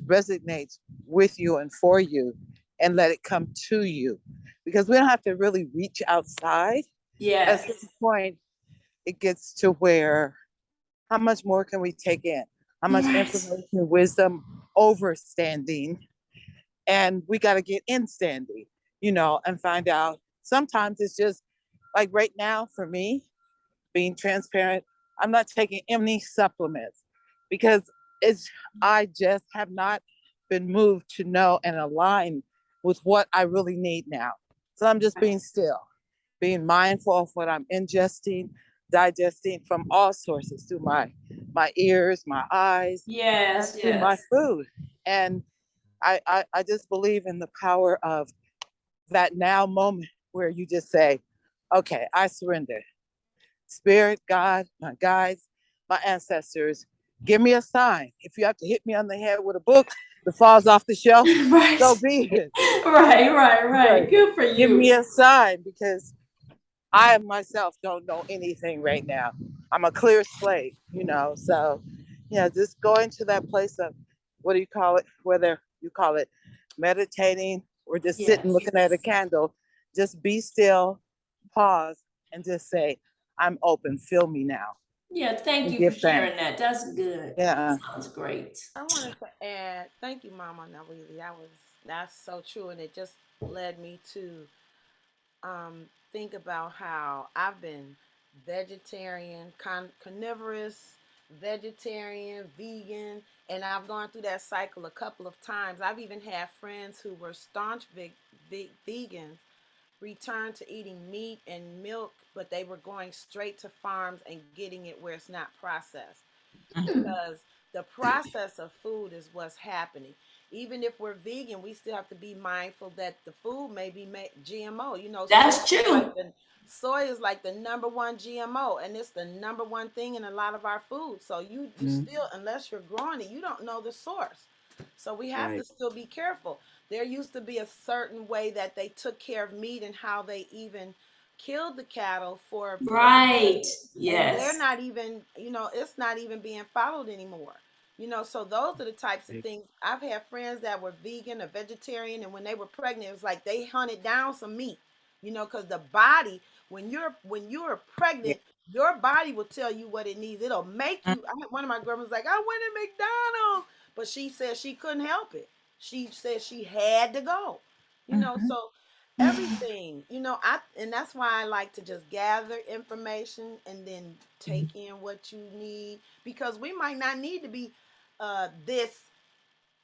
resonates with you and for you and let it come to you. Because we don't have to really reach outside. At a Yes. certain point, it gets to where how much more can we take in? How much Yes. information, wisdom, overstanding, and we got to get in standing, and find out. Sometimes it's just like right now for me, being transparent, I'm not taking any supplements because I just have not been moved to know and align with what I really need now. So I'm just being still, being mindful of what I'm ingesting, digesting from all sources through my ears, my eyes, and Yes. through my Yes. food. And I just believe in the power of that now moment where you just say, okay, I surrender. Spirit, God, my guides, my ancestors, give me a sign. If you have to hit me on the head with a book that falls off the shelf, Right. so be it. Right. But Good for give me you. a sign because I myself don't know anything right now. I'm a clear slate, So, yeah, just going to that place of what do you call it? Whether you call it meditating or just sitting Yes. looking at a candle, just be still, pause, and just say, I'm open, feel me now, Yeah. Thank and you for give sharing thanks. that. That's good. Yeah. Sounds great. I wanted to add, thank you, Mama. Now, really, that's so true, and it just led me to think about how I've been vegetarian, carnivorous, vegetarian, vegan, and I've gone through that cycle a couple of times. I've even had friends who were staunch vegans, returned to eating meat and milk, but they were going straight to farms and getting it where it's not processed. Because the process of food is what's happening. Even if we're vegan, we still have to be mindful that the food may be made GMO. You know, That's true. soy is like the number one GMO, and it's the number one thing in a lot of our food. So you Mhm. still, unless you're growing it, you don't know the source. So we have to Right. still be careful. There used to be a certain way that they took care of meat and how they even killed the cattle for Right. and they're Yes. not even, it's not even being followed anymore. So those are the types of Right. things. I've had friends that were vegan or vegetarian, and when they were pregnant, it was like they hunted down some meat, because the body, when you're Yeah. pregnant, your body will tell you what it needs. It'll make you. One of my grandmas was like, I went to McDonald's, but she said she couldn't help it. She said she had to go, Mhm. so everything, I and that's why I like to just gather information and then take in what you need, because we might not need to be this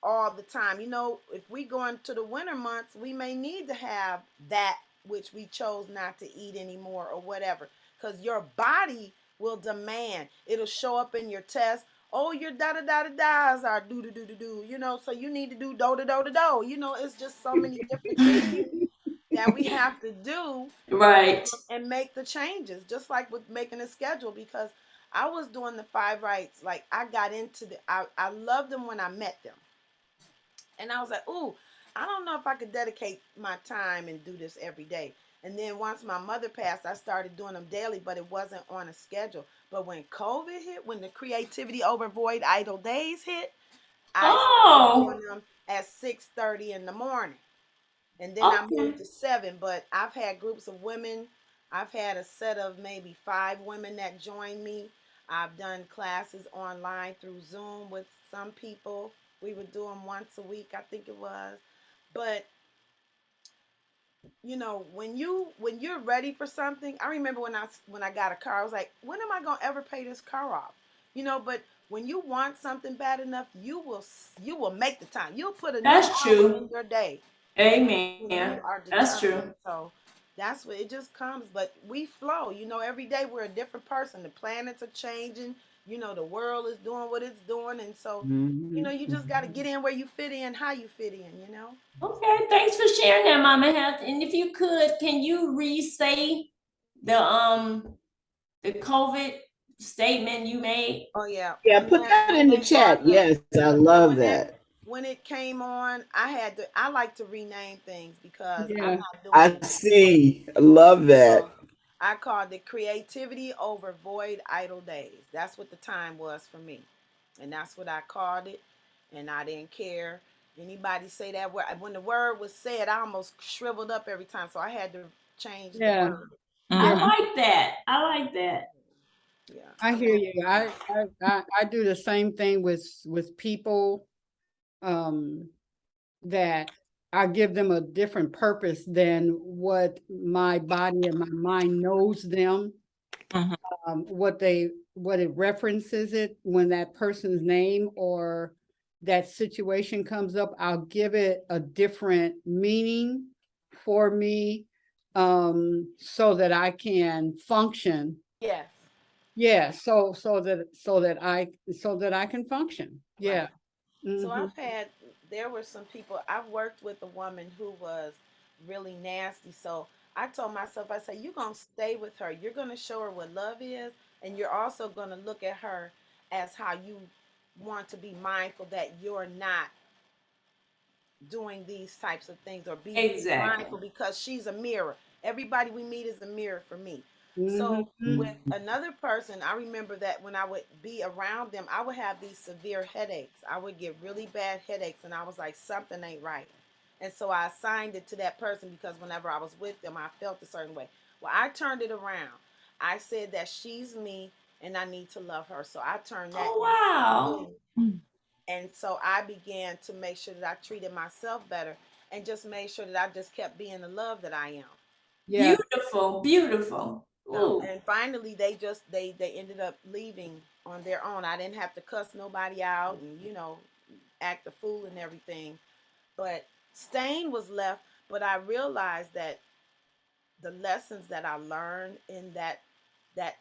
all the time. If we go into the winter months, we may need to have that which we chose not to eat anymore or whatever, because your body will demand. It'll show up in your test. Oh, your da da da da da's are do do do do do. So you need to do do do do do do. It's just so many different things that we have to do Right. and make the changes, just like with making a schedule. Because I was doing the five rights, like I got into I loved them when I met them, and I was like, ooh, I don't know if I could dedicate my time and do this every day. And then once my mother passed, I started doing them daily, but it wasn't on a schedule. But when COVID hit, when the creativity over void idle days hit, I started Oh, doing them at 6:30 in the morning, and then I okay. moved to 7. But I've had groups of women. I've had a set of maybe 5 women that joined me. I've done classes online through Zoom with some people. We would do them once a week, I think it was. But when you're ready for something, I remember when I got a car, I was like, when am I gonna ever pay this car off? But when you want something bad enough, you will make the time. You'll put another That's hour in true. your day when Amen. you are That's determined. true. So that's what it just comes. But we flow. Every day we're a different person. The planets are changing. The world is doing what it's doing, and so Mhm. you just got to get in where you fit in, how you fit in. Okay, thanks for sharing that, Mama Health. And if you could, can you re-say the COVID statement you made? Oh yeah, Yeah, put that in the chat. Yes, I love when that that. when it came on, I like to rename things because I'm Yeah. not doing I it. see. I love that. So I called it creativity over void idle days. That's what the time was for me. And that's what I called it. And I didn't care. Anybody say that word. When the word was said, I almost shriveled up every time. So I had to change the Yeah. word. Yeah. I like that. I like that. Yeah. I hear you. I do the same thing with people, um, that I give them a different purpose than what my body and my mind knows them. Mhm. What it references it when that person's name or that situation comes up, I'll give it a different meaning for me, so that I can function. Yes. Yeah, so that I can function. Yeah. Right. So Hmm. there were some people, I've worked with a woman who was really nasty. So I told myself, I said, you're going to stay with her. You're going to show her what love is. And you're also going to look at her as how you want to be mindful that you're not doing these types of things, or be Exactly. mindful, because she's a mirror. Everybody we meet is a mirror for me. So Hmm. with another person, I remember that when I would be around them, I would have these severe headaches. I would get really bad headaches, and I was like, something ain't right. And so I assigned it to that person, because whenever I was with them, I felt a certain way. Well, I turned it around. I said that she's me and I need to love her. So I turned that Oh, into wow. me. And so I began to make sure that I treated myself better, and just made sure that I just kept being the love that I am. Yeah. Beautiful. Beautiful. So, Ooh. and finally they ended up leaving on their own. I didn't have to cuss nobody out and act a fool and everything. But Stain was left, but I realized that the lessons that I learned in that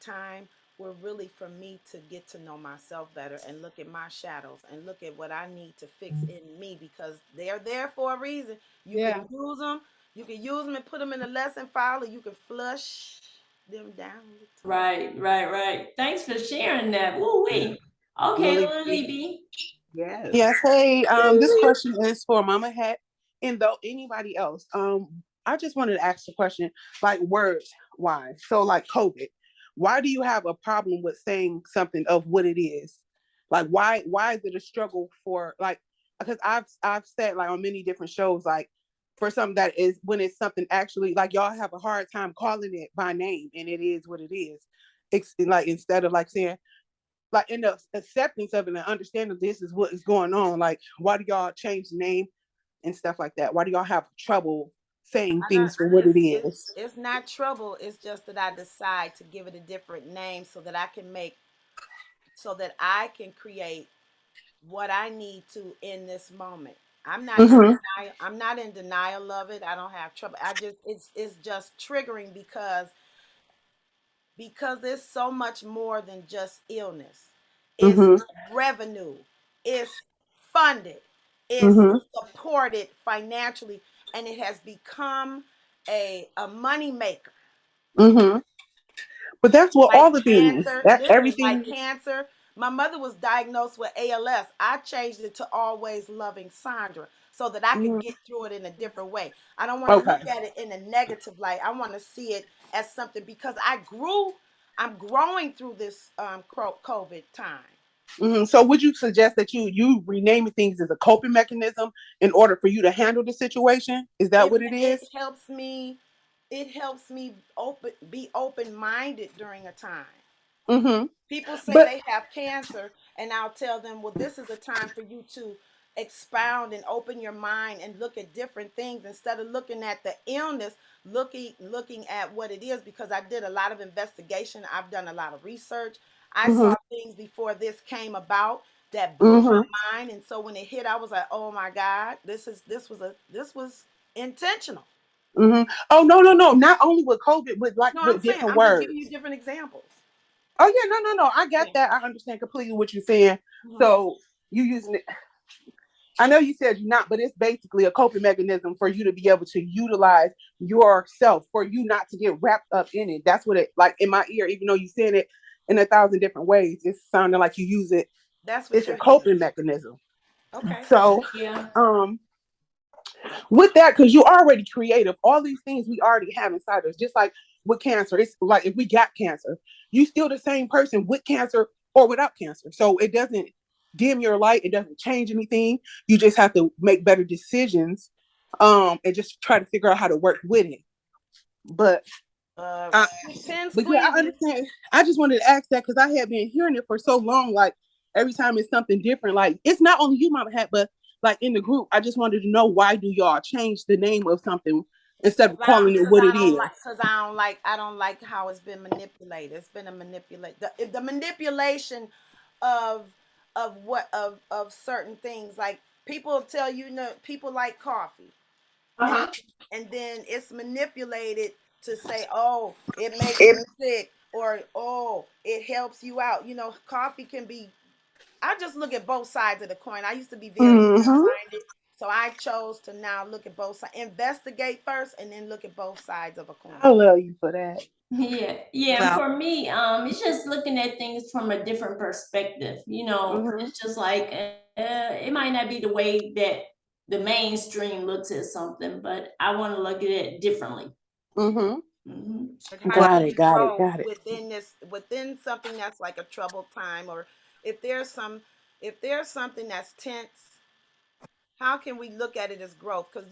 time were really for me to get to know myself better and look at my shadows and look at what I need to fix in me, because they're there for a reason. You Yeah. can use them. You can use them and put them in a lesson file, or you can flush them down the toilet. Right. Thanks for sharing that. Woo wee. Okay, Lily Lily B. B. Yes. Yes, hey, this question is for Mama Hat and though anybody else. I just wanted to ask the question, like words wise. So like COVID, why do you have a problem with saying something of what it is? Like why is it a struggle for like because I've said like on many different shows, like for something that is when it's something actually like y'all have a hard time calling it by name and it is what it is. It's like instead of like saying like in the acceptance of it and understanding this is what is going on. Like, why do y'all change the name and stuff like that? Why do y'all have trouble saying I don't. things for what it is? It's not trouble. It's just that I decide to give it a different name so that I can create what I need to in this moment. I'm not in Mm-hmm. denial. I'm not in denial of it. I don't have trouble. I just it's just triggering because it's so much more than just illness. It's Mm-hmm. revenue. It's funded. It's Mm-hmm. supported financially, and it has become a money maker. Mm-hmm. But that's what Like all the things cancer. that Listen, like everything. cancer. My mother was diagnosed with ALS. I changed it to always loving Sandra so that I could Mhm. get through it in a different way. I don't want to Okay. look at it in a negative light. I want to see it as something because I'm growing through this COVID time. Mm-hmm. So would you suggest that you renaming things as a coping mechanism in order for you to handle the situation? Is that It what it it is? helps me be open minded during a time. Mm-hmm. People say But they have cancer, and I'll tell them, well, this is a time for you to expound and open your mind and look at different things instead of looking at the illness, looking at what it is, because I did a lot of investigation. I've done a lot of research. I mm-hmm. saw things before this came about that blew Mm-hmm. my mind. And so when it hit, I was like, oh my God, this was intentional. Mm-hmm. Oh no. Not only with COVID, with like No, I'm with saying different I'm just giving you words. different examples. Oh yeah, no. I got Yeah. that. I understand completely what you're saying. Mhm. So you using it. I know you said you're not, but it's basically a coping mechanism for you to be able to utilize yourself, for you not to get wrapped up in it. That's what it like in my ear, even though you said it in a thousand different ways, it's sounding like you use it. That's what It's a you're hearing. coping mechanism. Okay. So Yeah. with that, because you're already creative, all these things we already have inside us, just like with cancer. It's like if we got cancer, you still the same person with cancer or without cancer. So it doesn't dim your light, it doesn't change anything. You just have to make better decisions, and just try to figure out how to work with it. But Uh, uh, Ten but yeah, I squeezes. understand. I just wanted to ask that because I have been hearing it for so long. Like every time it's something different. Like it's not only you, Mama Hat, but like in the group. I just wanted to know, why do y'all change the name of something instead of calling it what it is? Because I don't like how it's been manipulated. It's been a manipulate the manipulation of of certain things. Like people tell you, people like coffee, and Uh-huh. then it's manipulated to say, oh, it makes you sick, or oh, it helps you out. Coffee can be. I just look at both sides of the coin. I used to be very Mm-hmm. minded, so I chose to now look at both sides, investigate first, and then look at both sides of a coin. I love you for that. Yeah. And Well, for me, it's just looking at things from a different perspective. Mm-hmm. It's just like it might not be the way that the mainstream looks at something, but I want to look at it differently. Mm-hmm. Hmm. Like how do Got it. we Got it. grow Got it. within something that's like a troubled time, or if there's some if there's something that's tense, how can we look at it as growth? Because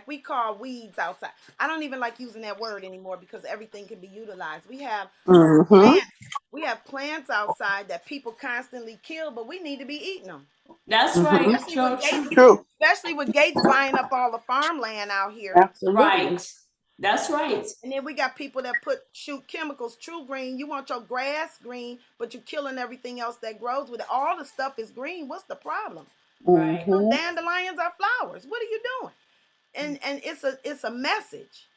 we call weeds outside. I don't even like using that word anymore because everything can be utilized. Mm-hmm. Plants. We have plants outside that people constantly kill, but we need to be eating them. That's Mm-hmm. right. Especially with So Gates, true. True. especially with Gates buying up all the farmland out here. Absolutely. Right. That's right. And then we got people that shoot chemicals. True green. You want your grass green, but you're killing everything else that grows with it. All the stuff is green. What's the problem? Right. Mm-hmm. Dandelions are flowers. What are you doing? And it's a message.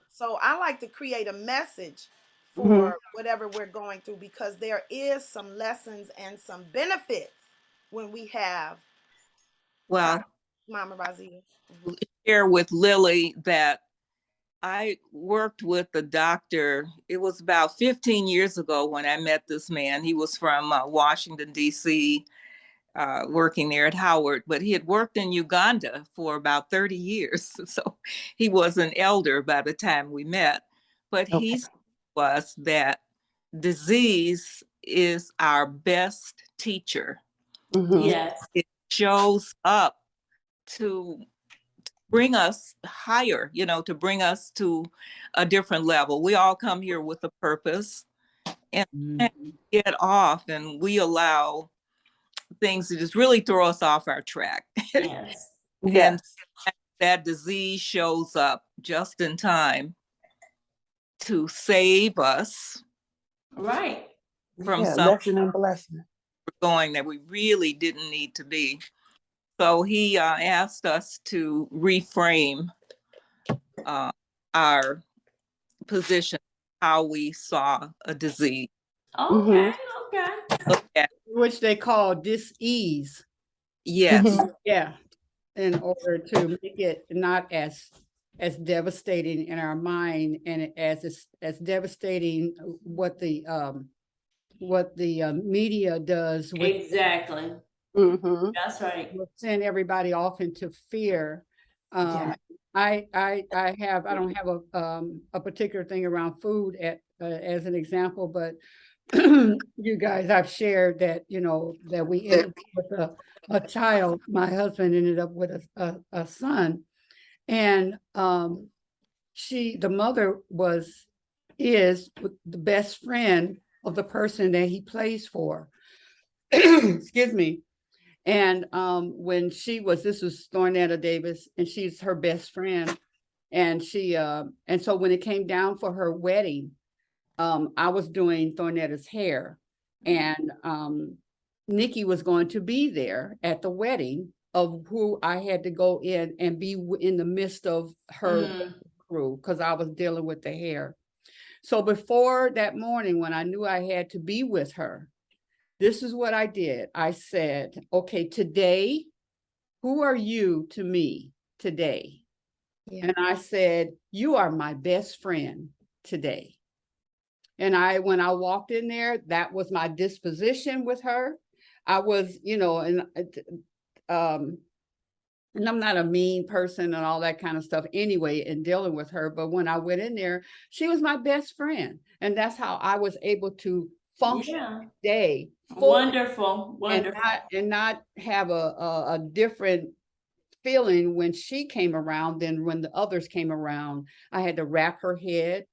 So I like to create a message for Mhm. whatever we're going through, because there is some lessons and some benefits when we have time. Well, Mama Raziya. Mhm. share with Lily that I worked with the doctor. It was about 15 years ago when I met this man. He was from Washington, D.C., working there at Howard, but he had worked in Uganda for about 30 years. So he was an elder by the time we met. But he Okay. said to us that disease is our best teacher. He Mhm. Yes. It shows up to bring us higher, to bring us to a different level. We all come here with a purpose, and Mhm. get off and we allow things to just really throw us off our track. Yes. And Yes. that disease shows up just in time to save us Right. from Yeah. something Lesson and blessing. going that we really didn't need to be. So he asked us to reframe uh, our position, how we saw a disease. Okay. Mhm. Okay. Look at, which they call dis-ease. yes, Mhm. Yeah, in order to make it not as devastating in our mind, and as devastating what the media does with Exactly. Mhm. That's right. will send everybody off into fear. Yeah. I don't have a particular thing around food as an example, but you guys, I've shared that, that we ended up with a child. My husband ended up with a son, and the mother is the best friend of the person that he plays for. Excuse me. And when this was Thornetta Davis, and she's her best friend. And and so when it came down for her wedding, I was doing Thornetta's hair, and Nikki was going to be there at the wedding of who I had to go in and be in the midst of her crew, because I was dealing with the hair. So before that morning, when I knew I had to be with her, this is what I did. I said, okay, today, who are you to me today? Yeah. And I said, you are my best friend today. And when I walked in there, that was my disposition with her. I was, and I'm not a mean person and all that kind of stuff anyway in dealing with her. But when I went in there, she was my best friend. And that's how I was able to function Yeah. day fully, Wonderful. Wonderful. and not have a different feeling when she came around than when the others came around. I had to wrap her head.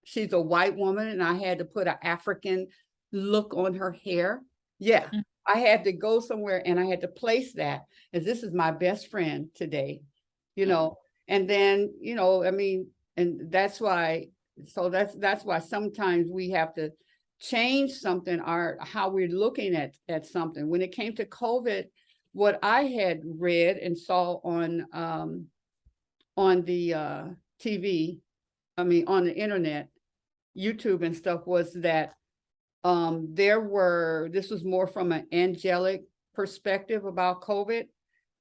She's a white woman, and I had to put an African look on her hair. Yeah, I had to go somewhere and I had to place that as this is my best friend today, and then, I mean, and that's why, so that's why sometimes we have to change something, how we're looking at something. When it came to COVID, what I had read and saw on the TV, I mean, on the internet, YouTube and stuff, was that this was more from an angelic perspective about COVID.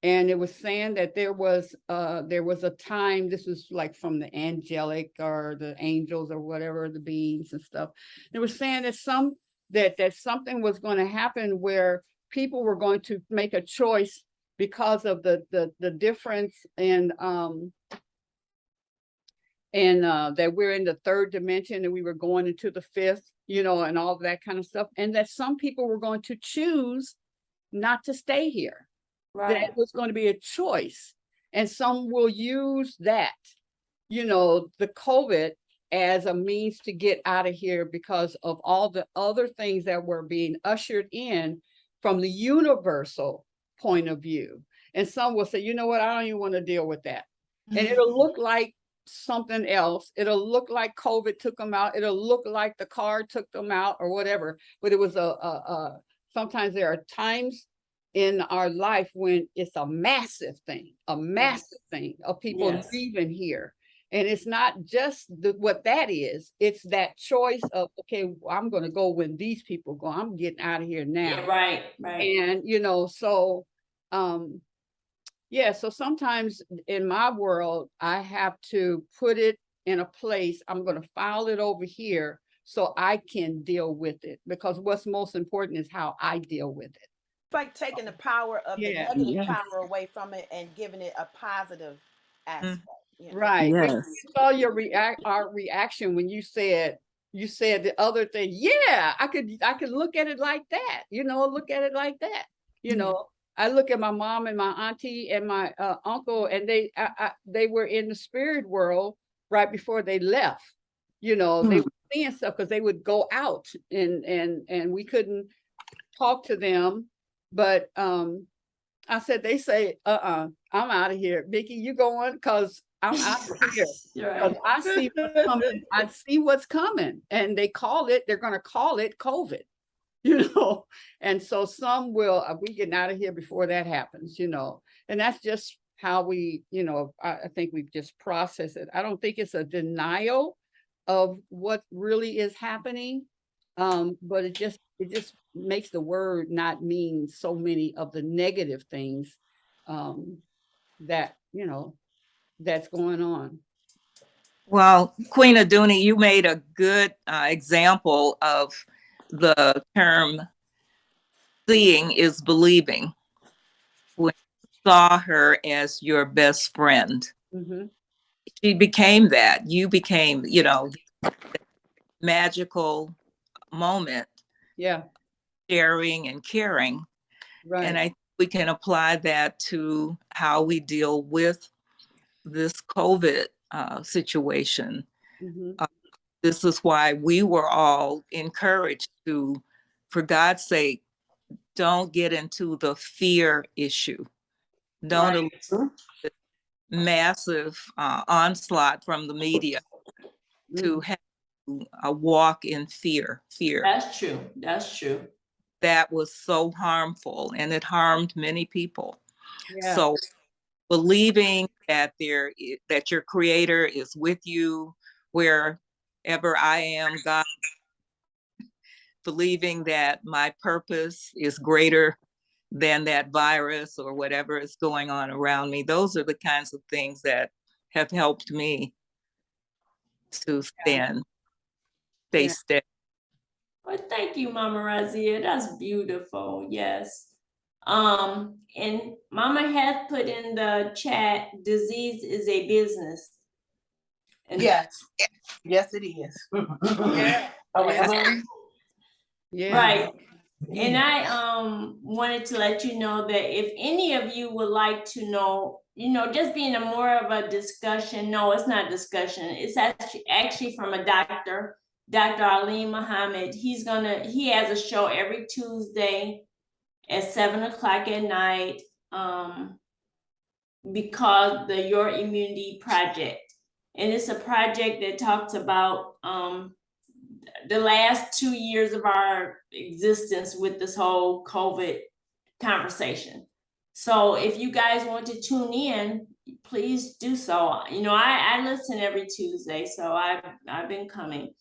And it was saying that there was a time, this was like from the angelic or the angels or whatever, the beings and stuff. It was saying that something was going to happen where people were going to make a choice because of the difference and that we're in the third dimension and we were going into the fifth, and all that kind of stuff. And that some people were going to choose not to stay here. That Right. it was going to be a choice. And some will use that, the COVID as a means to get out of here because of all the other things that were being ushered in from the universal point of view. And some will say, you know what, I don't even want to deal with that. And it'll look like something else. It'll look like COVID took them out. It'll look like the car took them out or whatever. But it was sometimes there are times in our life when it's a massive thing of people Yes. leaving here. And it's not just what that is, it's that choice of, okay, I'm going to go when these people go. I'm getting out of here now. Yeah, right, right. And, so, yeah, so sometimes in my world, I have to put it in a place. I'm going to file it over here so I can deal with it, because what's most important is how I deal with it. It's like taking the power of the Yeah. negative Yes. power away from it and giving it a positive aspect. Right. Yes. You saw your our reaction when you said the other thing. Yeah, I could look at it like that. Look at it like that. I look at my mom and my auntie and my uncle, and they were in the spirit world right before they left. They were seeing stuff because they would go out, and we couldn't talk to them. But I said, they say, I'm out of here. Mickey, you going? Because I'm out of here. Because I see what's coming. I see what's coming. And they're going to call it COVID, And so some will, we getting out of here before that happens, And that's just how we, I think we've just processed it. I don't think it's a denial of what really is happening. But it just makes the word not mean so many of the negative things that that's going on. Well, Queen Aduni, you made a good example of the term seeing is believing. When you saw her as your best friend, she became that. You became, magical moment. Yeah. Sharing and caring. Right. And I think we can apply that to how we deal with this COVID situation. This is why we were all encouraged to, for God's sake, don't get into the fear issue. Don't allow the massive onslaught from the media to have a walk in fear. That's true. That's true. That was so harmful, and it harmed many people. Yeah. So believing that that your creator is with you wherever I am, God, believing that my purpose is greater than that virus or whatever is going on around me. Those are the kinds of things that have helped me to stay steady. Well, thank you, Mama Raziya. That's beautiful. Yes. And Mama had put in the chat, disease is a business. And yes. Yes, it is. Yeah. Yeah. Right. And I wanted to let you know that if any of you would like to know, just being a more of a discussion. No, it's not discussion. It's actually from a doctor, Dr. Ali Muhammad. He has a show every Tuesday at 7:00 at night, because the Your Immunity Project. And it's a project that talks about the last 2 years of our existence with this whole COVID conversation. So if you guys want to tune in, please do so. I listen every Tuesday, so I've been coming.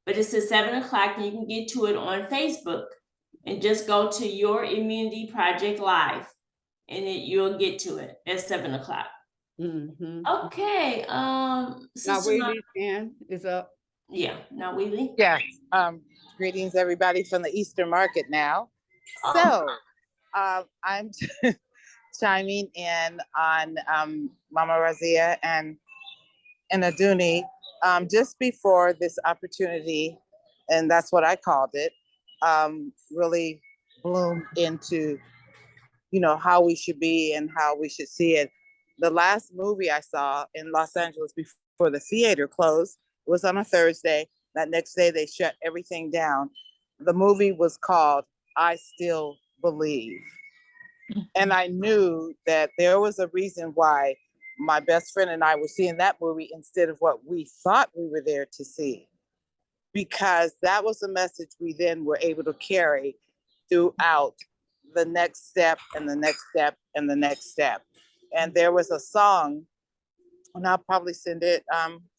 But it's at 7:00, and you can get to it on Facebook. And just go to Your Immunity Project Live, and you'll get to it at 7:00. Okay. Now Wheatley's hand is up. Yeah, now Wheatley. Yes. Greetings, everybody from the Eastern Market now. So I'm chiming in on Mama Raziya and Aduni just before this opportunity, and that's what I called it, really bloomed into, how we should be and how we should see it. The last movie I saw in Los Angeles before the theater closed was on a Thursday. That next day they shut everything down. The movie was called I Still Believe. And I knew that there was a reason why my best friend and I were seeing that movie instead of what we thought we were there to see. Because that was a message we then were able to carry throughout the next step and the next step and the next step. And there was a song and I'll probably send it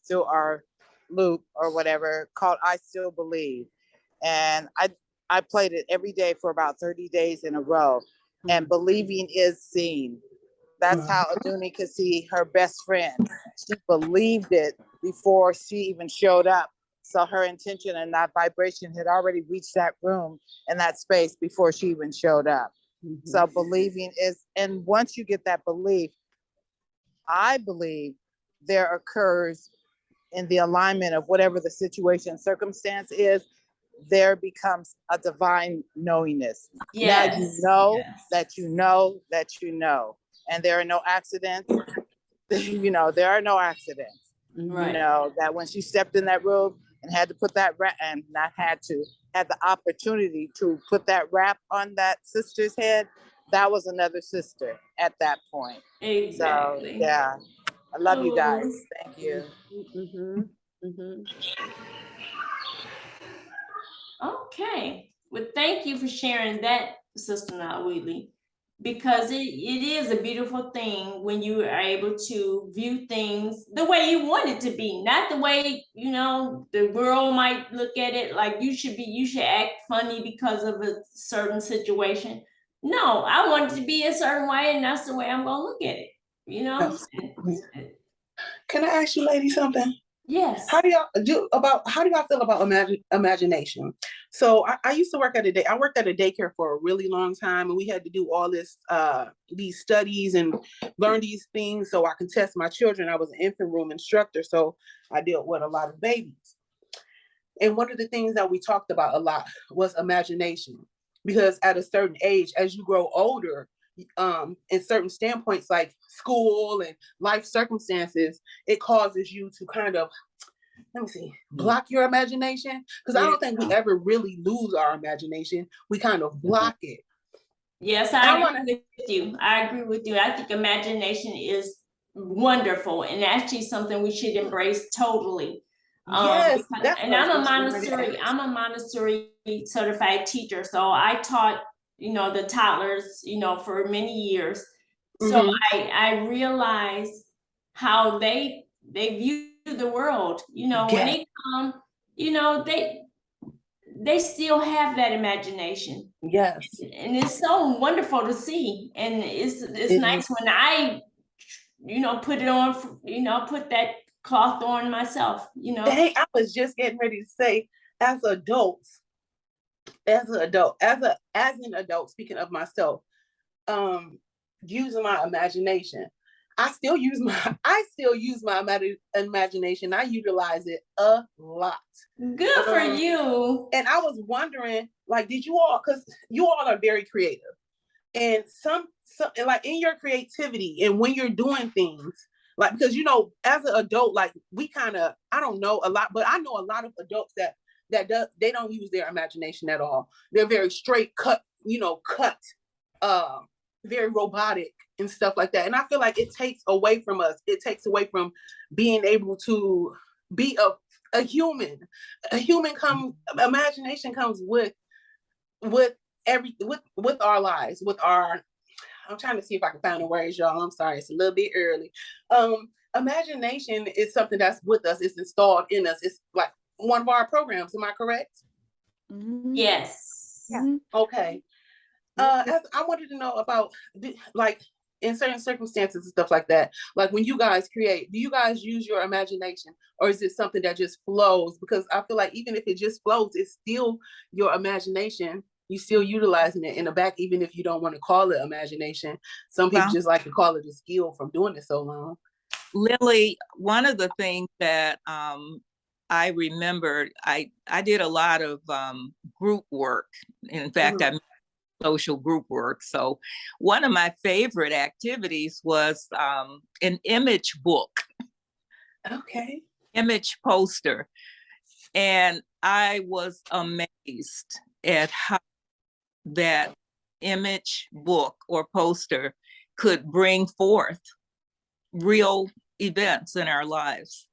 through our loop or whatever, called I Still Believe. And I played it every day for about 30 days in a row. And believing is seen. That's how Aduni could see her best friend. She believed it before she even showed up. So her intention and that vibration had already reached that room and that space before she even showed up. So believing is, and once you get that belief, I believe there occurs in the alignment of whatever the situation circumstance is, there becomes a divine knowingness. Now you Yes. know Yes. that you know that you know, and there are no accidents. You know, there are no accidents. Right. You know, that when she stepped in that room and had to put that wrap, and not had to, had the opportunity to put that wrap on that sister's head, that was another sister at that point. Exactly. So yeah, I love you guys. Oh. Thank you. Okay. Well, thank you for sharing that, Sister Wheatley, because it is a beautiful thing when you are able to view things the way you want it to be, not the way, the world might look at it, like you should act funny because of a certain situation. No, I want it to be a certain way, and that's the way I'm gonna look at it, you know? Absolutely. Can I ask you ladies something? Yes. How do y'all feel about imagination? So I used to work I worked at a daycare for a really long time, and we had to do all these studies and learn these things so I could test my children. I was an infant room instructor, so I dealt with a lot of babies. And one of the things that we talked about a lot was imagination, because at a certain age, as you grow older, in certain standpoints like school and life circumstances, it causes you to kind of, block your imagination. Because I don't think we ever really lose our imagination. We kind of block it. Yes, I agree with you. I think imagination is wonderful and actually something we should embrace totally. Yes, that's and what I was I'm a Montessori certified teacher, so I taught, the toddlers, for many years. So I realize how they view the world. When they come, they still have that imagination. Yes. And it's so wonderful to see. And it's nice when I, put it on, put that cloth on myself, Dang, I was just getting ready to say, as adults, as an adult, speaking of myself, using my imagination. I still use my imagination. I utilize it a lot. Good for you. And I was wondering, like, did you all, because you all are very creative, and some like in your creativity and when you're doing things, like, because as an adult, like, we kind of, I don't know a lot, but I know a lot of adults that they don't use their imagination at all. They're very straight cut, very robotic and stuff like that. And I feel like it takes away from us. It takes away from being able to be a human. Imagination comes with our lives, with our, I'm trying to see if I can find the words, y'all. I'm sorry, it's a little bit early. Imagination is something that's with us. It's installed in us. It's like one of our programs. Am I correct? Yes. Yeah. Okay. As I wanted to know about, like, in certain circumstances and stuff like that, like when you guys create, do you guys use your imagination, or is it something that just flows? Because I feel like even if it just flows, it's still your imagination. You still utilizing it in the back, even if you don't want to call it imagination. Some people just like to call it a skill from doing it so long. Lily, one of the things that I remembered, I did a lot of group work. In fact, I social group work. So one of my favorite activities was an image book. Okay. Image poster. And I was amazed at how that image book or poster could bring forth real events in our lives.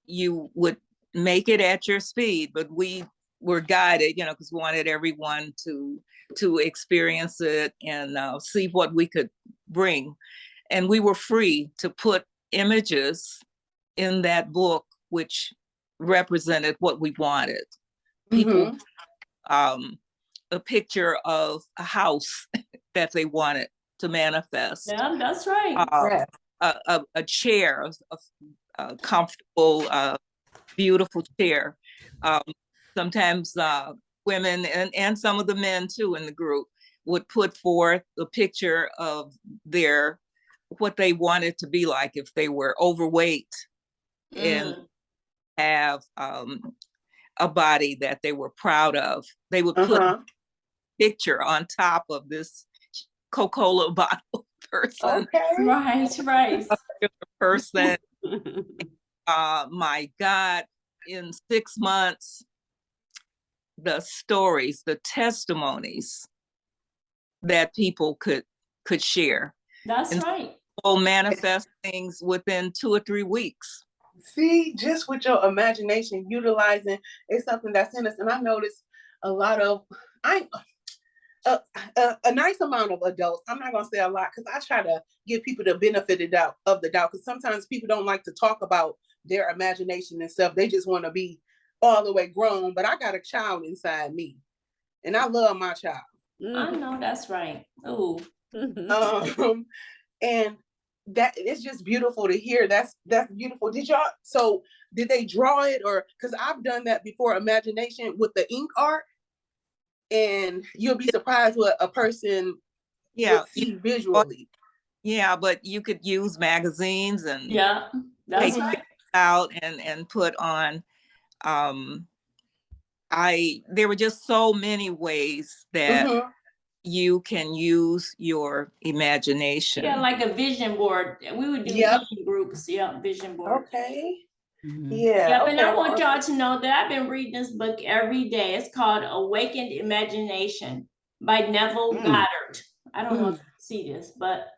You would make it at your speed, but we were guided, because we wanted everyone to experience it and see what we could bring. and we were free to put images in that book which represented what we wanted. People, a picture of a house that they wanted to manifest. Yeah, that's right. A chair, a comfortable, beautiful chair. Sometimes women and some of the men too in the group would put forth a picture of what they wanted to be like if they were overweight and have a body that they were proud of. They would put a picture on top of this Coca-Cola bottle person. Right. Person. My God, in 6 months, the stories, the testimonies that people could share. That's right. Will manifest things within 2 or 3 weeks. See, just with your imagination, utilizing it's something that's in us. And I noticed a lot of, a nice amount of adults, I'm not going to say a lot, because I try to give people the benefit of the doubt, because sometimes people don't like to talk about their imagination and stuff. They just want to be all the way grown. But I got a child inside me, and I love my child. I know that's right. Oh. And that it's just beautiful to hear. That's beautiful. Did they draw it, or because I've done that before, imagination with the ink art, and you'll be surprised what a person would see visually. Yeah, but you could use magazines and that's right. out and put on. There were just so many ways that you can use your imagination. Yeah, like a vision board. We would do vision groups. Yeah, vision board. Okay. Yeah, and I want y'all to know that I've been reading this book every day. It's called Awakened Imagination by Neville Goddard. I don't know if you see this, but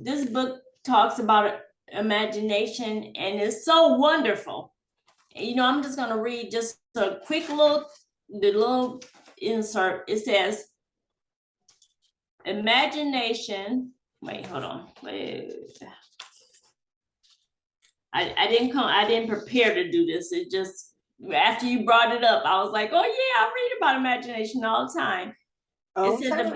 this book talks about imagination, and it's so wonderful. And, I'm just going to read just a quick the little insert. It says, imagination. Wait, hold on. I didn't prepare to do this. It just, after you brought it up, I was like, oh yeah, I read about imagination all the time. It said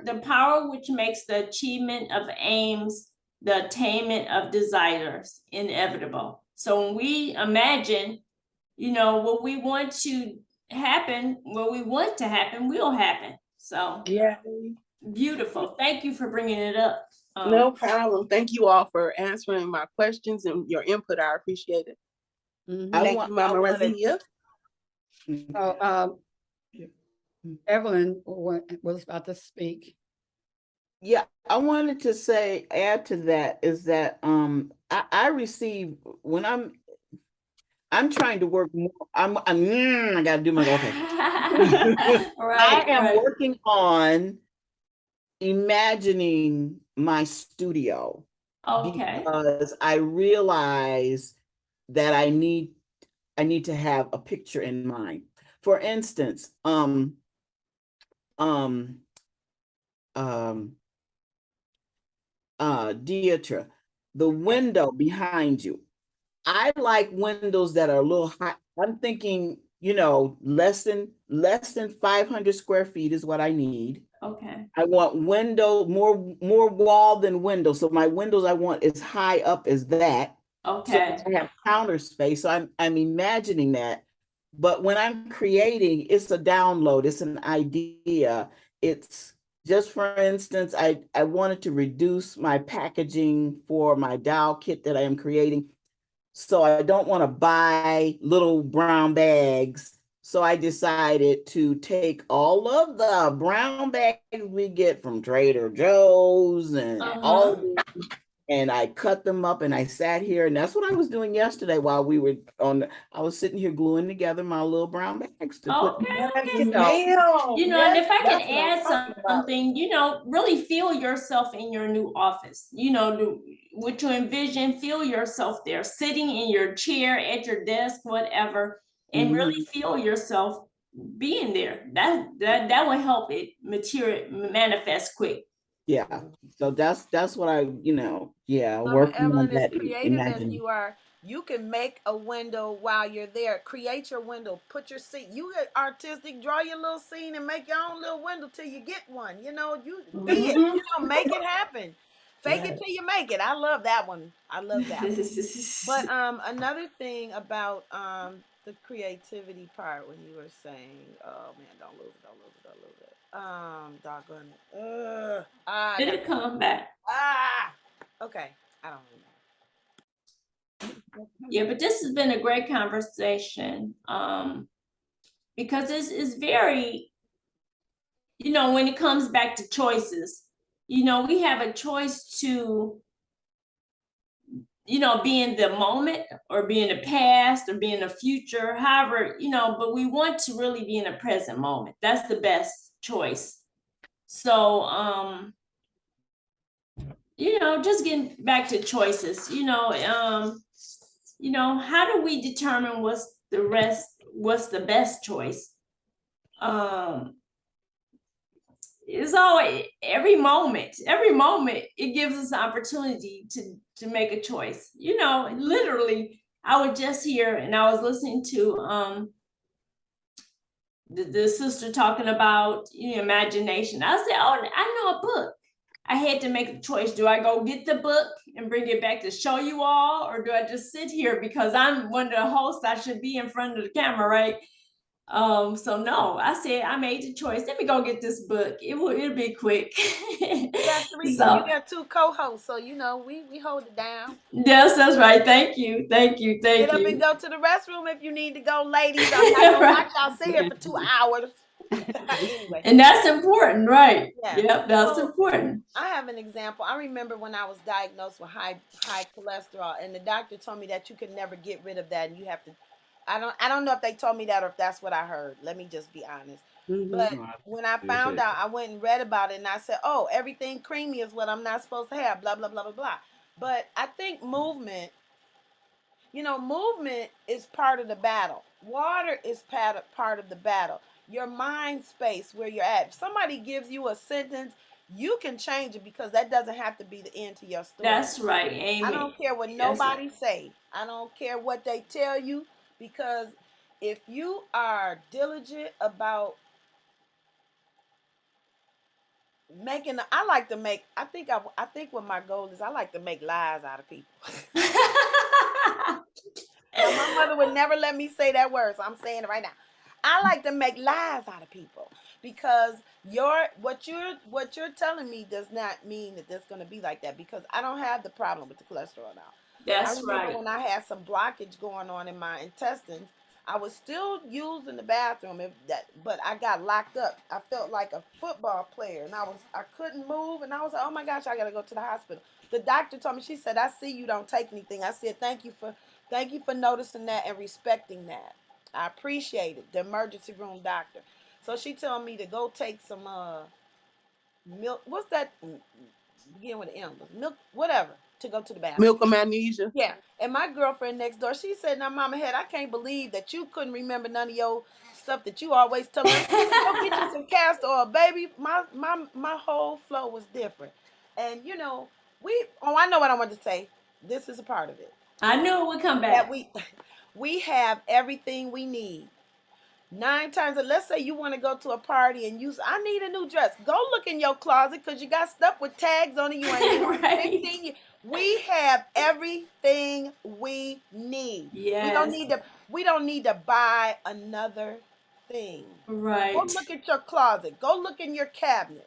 the power which makes the achievement of aims, the attainment of desires inevitable. So when we imagine, what we want to happen, will happen. So beautiful. Thank you for bringing it up. No problem. Thank you all for answering my questions and your input. I appreciate it. Thank you, Mama Raziya. Evelyn was about to speak. Yeah, I wanted to add to that is that I receive when I'm trying to work more. I gotta do my I am working on imagining my studio. Because I realize that I need to have a picture in mind. For instance, Deitra, the window behind you. I like windows that are a little high. I'm thinking, less than 500 square feet is what I need. Okay. I want more wall than window. So my windows I want as high up as that. Okay. So I have counter space. So I'm imagining that. But when I'm creating, it's a download, it's an idea. It's just, for instance, I wanted to reduce my packaging for my dowel kit that I am creating. So I don't want to buy little brown bags. So I decided to take all of the brown bags we get from Trader Joe's and all, and I cut them up and I sat here, and that's what I was doing yesterday while we were I was sitting here gluing together my little brown bags to put. And if I can add something, really feel yourself in your new office. What you envision, feel yourself there, sitting in your chair, at your desk, whatever, and really feel yourself being there. That will help it manifest quick. Yeah. So that's what I, yeah, Mama working on Evelyn, as that creative as imagine. you are, you can make a window while you're there. Create your window. Put your scene. You get artistic. Draw your little scene and make your own little window till you get one. You be it. Mhm. Make it happen. Fake it Yeah. till you make it. I love that one. I love that one. But another thing about the creativity part when you were saying, oh man, don't lose it, don't lose it, don't lose it. Doggone it. I It'll got come back. okay. I don't Yeah, but this has been a great conversation. Because it's very, when it comes back to choices, we have a choice to, be in the moment or be in the past or be in the future, however, but we want to really be in the present moment. That's the best choice. So, just getting back to choices, how do we determine what's the best choice? It's always every moment it gives us an opportunity to make a choice. Literally, I was just here and I was listening to the sister talking about imagination. I said, oh, I know a book. I had to make a choice. Do I go get the book and bring it back to show you all, or do I just sit here because I'm one of the hosts? I should be in front of the camera, right? So no, I said I made the choice. Let me go get this book. It'll be quick. You got three. You So got two co-hosts, so we hold it down. yes, that's right. Thank you, thank you, Get thank up and you. go to the restroom if you need to go, ladies. I'm not gonna watch y'all sit here for 2 hours. Anyway, And that's important, right? yeah. Yep, that's So important. I have an example. I remember when I was diagnosed with high cholesterol, and the doctor told me that you could never get rid of that, and you have to. I don't know if they told me that or if that's what I heard. Let me just be honest. Mhm. But when I found out, I went and read about it, and I said, "Oh, everything creamy is what I'm not supposed to have." Blah blah blah blah blah. But I think movement is part of the battle. Water is part of the battle. Your mind space where you're at. If somebody gives you a sentence, you can change it because that doesn't have to be the end to your story. That's right. I Amen. don't care what That's right. nobody say. I don't care what they tell you because if you are diligent about I think what my goal is, I like to make lies out of people. Now my mother would never let me say that word, so I'm saying it right now. I like to make lies out of people because what you're telling me does not mean that it's going to be like that because I don't have the problem with the cholesterol now. I That's remember right. when I had some blockage going on in my intestines, I was still using the bathroom, but I got locked up. I felt like a football player, and I couldn't move, and I was like, oh my gosh, I gotta go to the hospital. The doctor told me, she said, I see you don't take anything. I said, thank you for noticing that and respecting that. I appreciate it. The emergency room doctor. So she told me to go take some milk. What's that? Begin with an M. Milk, whatever, to go to the bathroom. Milk of magnesia. Yeah. And my girlfriend next door, she said, now, Mama Head, I can't believe that you couldn't remember none of your stuff that you always tell us. Go get you some castor oil, baby. My whole flow was different. And I know what I want to say. This is a part of it. I knew it would come That back. we have everything we need. 9 times, let's say you want to go to a party and I need a new dress. Go look in your closet because you got stuff with tags on it. You ain't worn Right. 15 years. We have everything we need. Yes. We don't need to buy another thing. Go Right. look at your closet. Go look in your cabinets.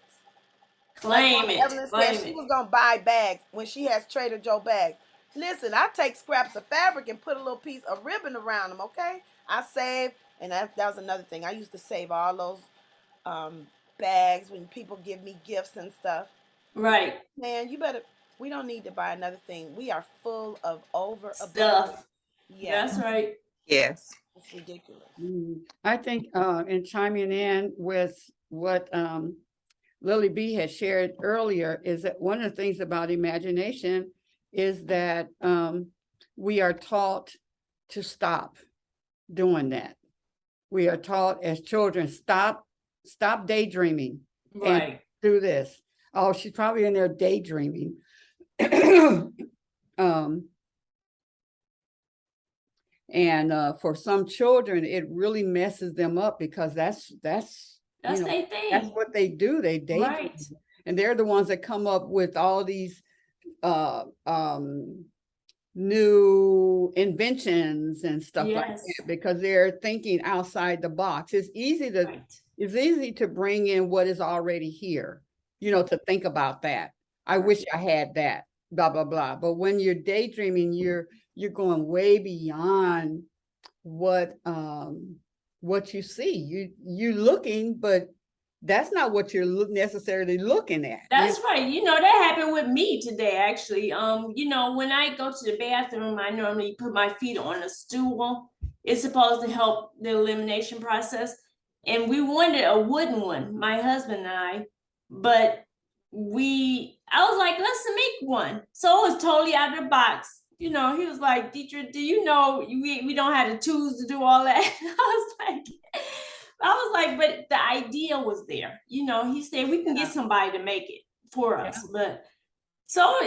Like Claim Mama it. Evelyn said, Claim she it. was gonna buy bags when she has Trader Joe bags. Listen, I take scraps of fabric and put a little piece of ribbon around them. Okay, I save, and that was another thing. I used to save all those bags when people give me gifts and stuff. Right. Man, we don't need to buy another thing. We are full of overabundance. Stuff. Yeah, That's right. Yes. it's ridiculous. I think in chiming in with what Lily B has shared earlier is that one of the things about imagination is that we are taught to stop doing that. We are taught as children, stop daydreaming and Right. do this. Oh, she's probably in there daydreaming. And for some children, it really messes them up because that's That's you know, their thing. that's what they do. They daydream. Right. And they're the ones that come up with all these new inventions and stuff like Yes. that because they're thinking outside the box. It's easy to bring in what is already here, you know, to think about that. I wish I had that, blah, blah, blah. But when you're daydreaming, you're going way beyond what you see. You looking, but that's not what you're necessarily looking at. That's right. You know, that happened with me today, actually. You know, when I go to the bathroom, I normally put my feet on a stool. It's supposed to help the elimination process. And we wanted a wooden one, my husband and I, but I was like, let's make one. So it was totally out of the box. You know, he was like, Deitra, do you know we don't have the tools to do all that? I was like, but the idea was there. You know, he said we can get somebody to make it for us. But so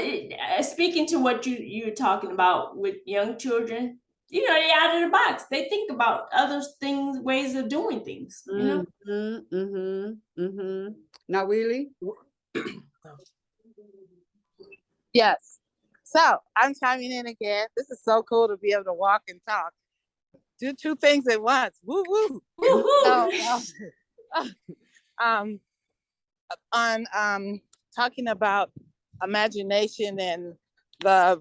speaking to what you're talking about with young children, you know, they're out of the box. They think about other things, ways of doing things, you know? Not really? Yes. So I'm chiming in again. This is so cool to be able to walk and talk. Do two things at once. Woo woo. On talking about imagination, and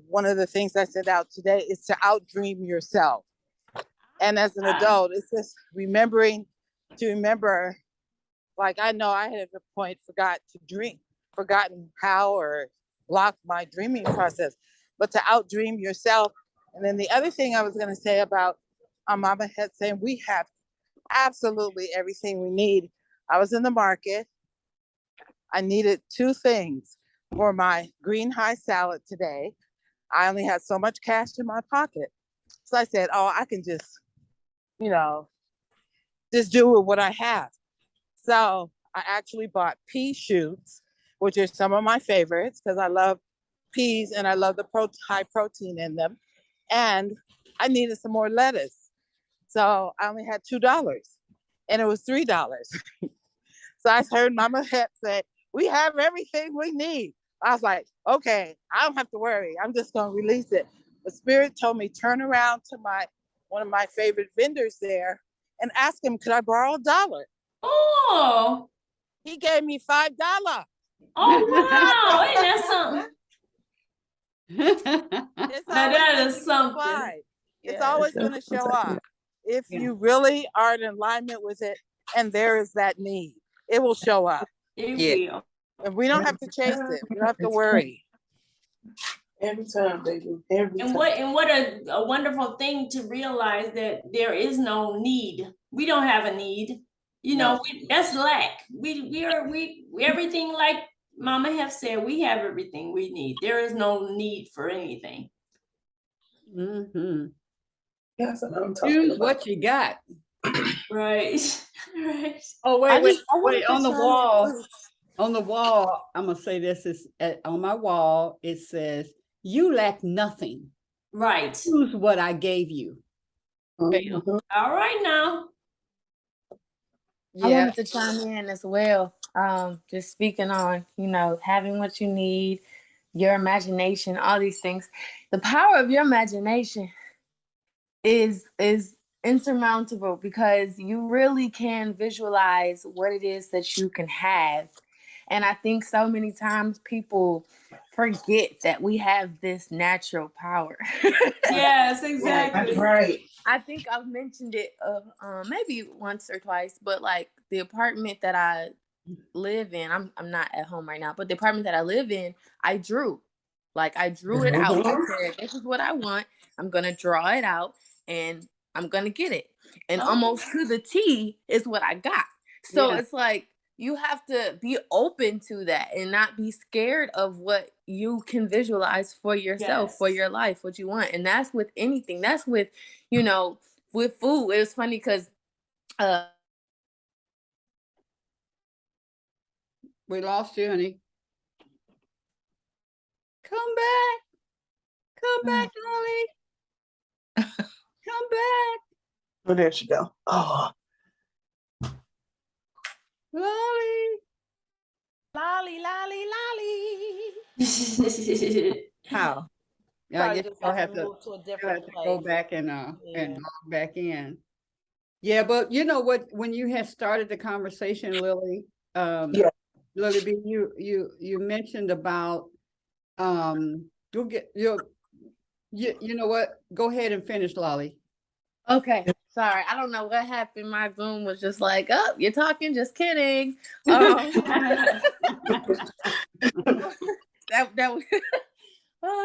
one of the things I said out today is to outdream yourself. And as an adult, it's just remember, like I know I had at a point forgotten how or blocked my dreaming process, but to outdream yourself. And then the other thing I was going to say about Mama had saying we have absolutely everything we need. I was in the market. I needed two things for my green high salad today. I only had so much cash in my pocket. So I said, oh, I can just do with what I have. So I actually bought pea shoots, which are some of my favorites because I love peas and I love the high protein in them. And I needed some more lettuce. So I only had $2 and it was $3. So I heard Mama Het say, we have everything we need. I was like, okay, I don't have to worry. I'm just going to release it. The Spirit told me, turn around to one of my favorite vendors there and ask him, could I borrow $1? Oh. He gave me $5. Oh, wow. Ain't that something? That is something. It's always going to show up. If you really are in alignment with it and there is that need, it will show up. It will. And we don't have to chase it. We don't have to worry. Every time, baby. Every time. And what a wonderful thing to realize that there is no need. We don't have a need. You know, that's lack. We everything, like Mama have said, we have everything we need. There is no need for anything. That's what I'm talking Use about. what you got. Right. Right. Oh, wait, on the wall. On the wall, I'm gonna say this is on my wall, it says, you lack nothing. Right. Use what I gave you. All right now. I wanted to chime in as well. Just speaking on, having what you need, your imagination, all these things. The power of your imagination is insurmountable because you really can visualize what it is that you can have. And I think so many times people forget that we have this natural power. Yes, exactly. That's right. I think I've mentioned it maybe once or twice, but like the apartment that I live in, I'm not at home right now, but the apartment that I live in, I drew it out. I said, this is what I want. I'm going to draw it out and I'm going to get it. And almost to the T is what I got. So it's like, you have to be open to that and not be scared of what you can visualize for yourself, for your life, what you want. And that's with anything. That's with, with food. It was funny because we lost you, honey. Come back. Come back, Lolly. Come back. Oh, there she go. Oh, Lolly. Lolly, lolly, lolly. How? Yeah, I Probably guess just you'll have to have to, move to a you'll different have to go place. back and Yeah. log back in. Yeah, but you know what? When you had started the conversation, Lily, yeah. Lily B, you mentioned about you'll get you know what? Go ahead and finish, Lolly. Okay, sorry. I don't know what happened. My Zoom was just like, oh, you're talking, just kidding. That was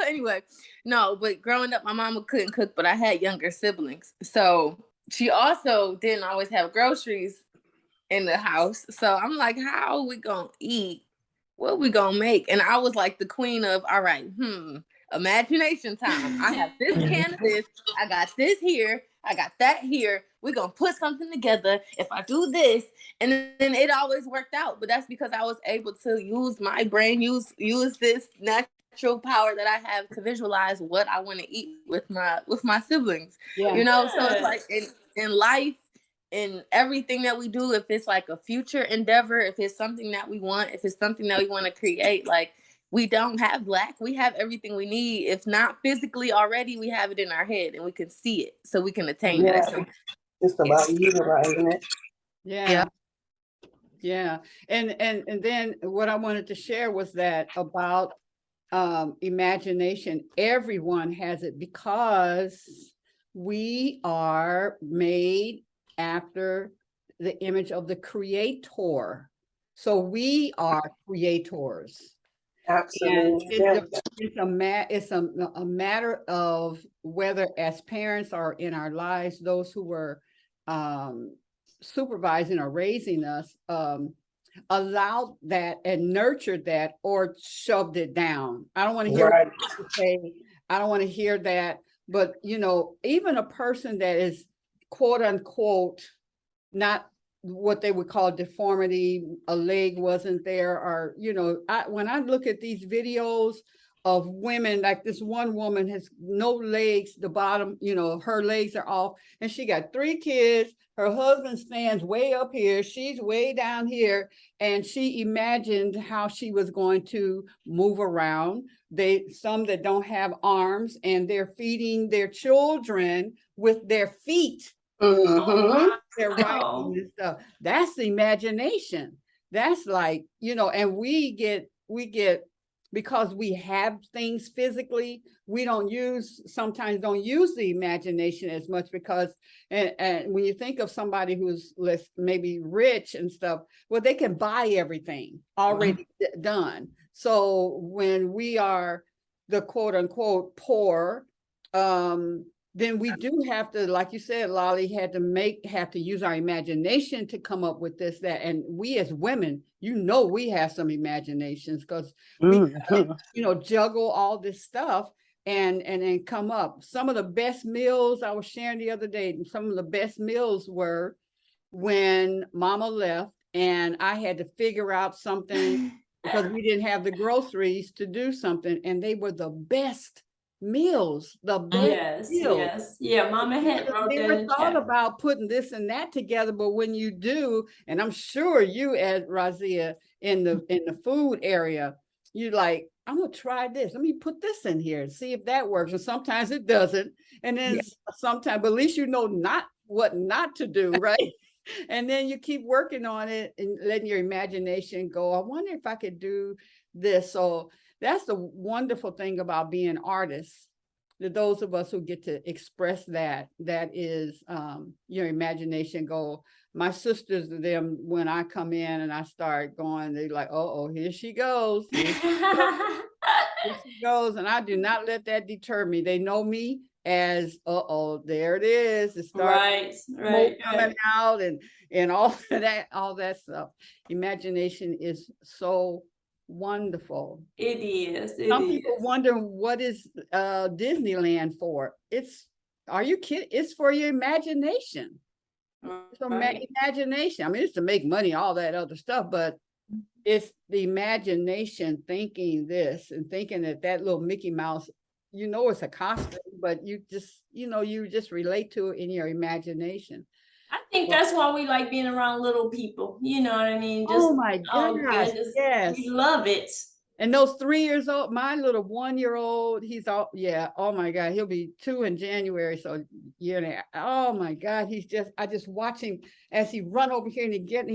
anyway. No, but growing up, my mama couldn't cook, but I had younger siblings. So she also didn't always have groceries in the house. So I'm like, how are we gonna eat? What we gonna make? And I was like the queen of, all right, imagination time. I have this can of this, I got this here, I got that here. We're gonna put something together. If I do this, and then it always worked out. But that's because I was able to use my brain, use this natural power that I have to visualize what I want to eat with my siblings. Yeah. You know, so it's like in life, in everything that we do, if it's like a future endeavor, if it's something that we want, if it's something that we want to create, like we don't have lack. We have everything we need. If not physically already, we have it in our head and we can see it so we can attain it. So, It's about utilizing it. Yeah. Yeah. And then what I wanted to share was that about imagination. Everyone has it because we are made after the image of the creator. So we are creators. Absolutely. And it's a matter of whether as parents or in our lives, those who were supervising or raising us, allowed that and nurtured that or shoved it down. I don't want to hear I don't want to hear that. But you know, even a person that is quote unquote not what they would call deformity, a leg wasn't there, or you know, when I look at these videos of women, like this one woman has no legs, the bottom, you know, her legs are off, and she got 3 kids. Her husband stands way up here, she's way down here, and she imagined how she was going to move around. Some that don't have arms, and they're feeding their children with their feet. They're writing this stuff. That's the imagination. That's like, you know, and we get because we have things physically, we sometimes don't use the imagination as much because, and when you think of somebody who's less maybe rich and stuff, well, they can buy everything already done. So when we are the quote unquote poor, then we do have to, like you said, Lolly, have to use our imagination to come up with this, that, and we as women, you know, we have some imaginations because we, you know, juggle all this stuff and then come up. Some of the best meals I was sharing the other day, some of the best meals were when Mama left and I had to figure out something because we didn't have the groceries to do something, and they were the best meals, the best meals. Yeah, Mama had wrote that Never in thought chat. about putting this and that together, but when you do, and I'm sure you as Raziya in the food area, you like, I'm gonna try this. Let me put this in here and see if that works. And sometimes it doesn't. And then sometimes, but at least you know what not to do, right? And then you keep working on it and letting your imagination go. I wonder if I could do this. So that's the wonderful thing about being artists. To those of us who get to express that is your imagination go. My sisters, them, when I come in and I start going, they're like, oh, here she goes. Here she goes. And I do not let that deter me. They know me as, there it is. It starts coming out and all that stuff. Imagination is so wonderful. It is. Some people wonder what is Disneyland for. Are you kidding? It's for your imagination. It's for imagination. I mean, it's to make money, all that other stuff, but it's the imagination thinking this and thinking that that little Mickey Mouse, it's a costume, but you just relate to it in your imagination. I think that's why we like being around little people. You know what I mean? Just, Oh my gosh, goodness, yes. we love it. And those 3 years old, my little 1-year-old, he's all, yeah, oh my God, he'll be 2 in January, so year and a half. Oh my God, I just watch him as he run over here and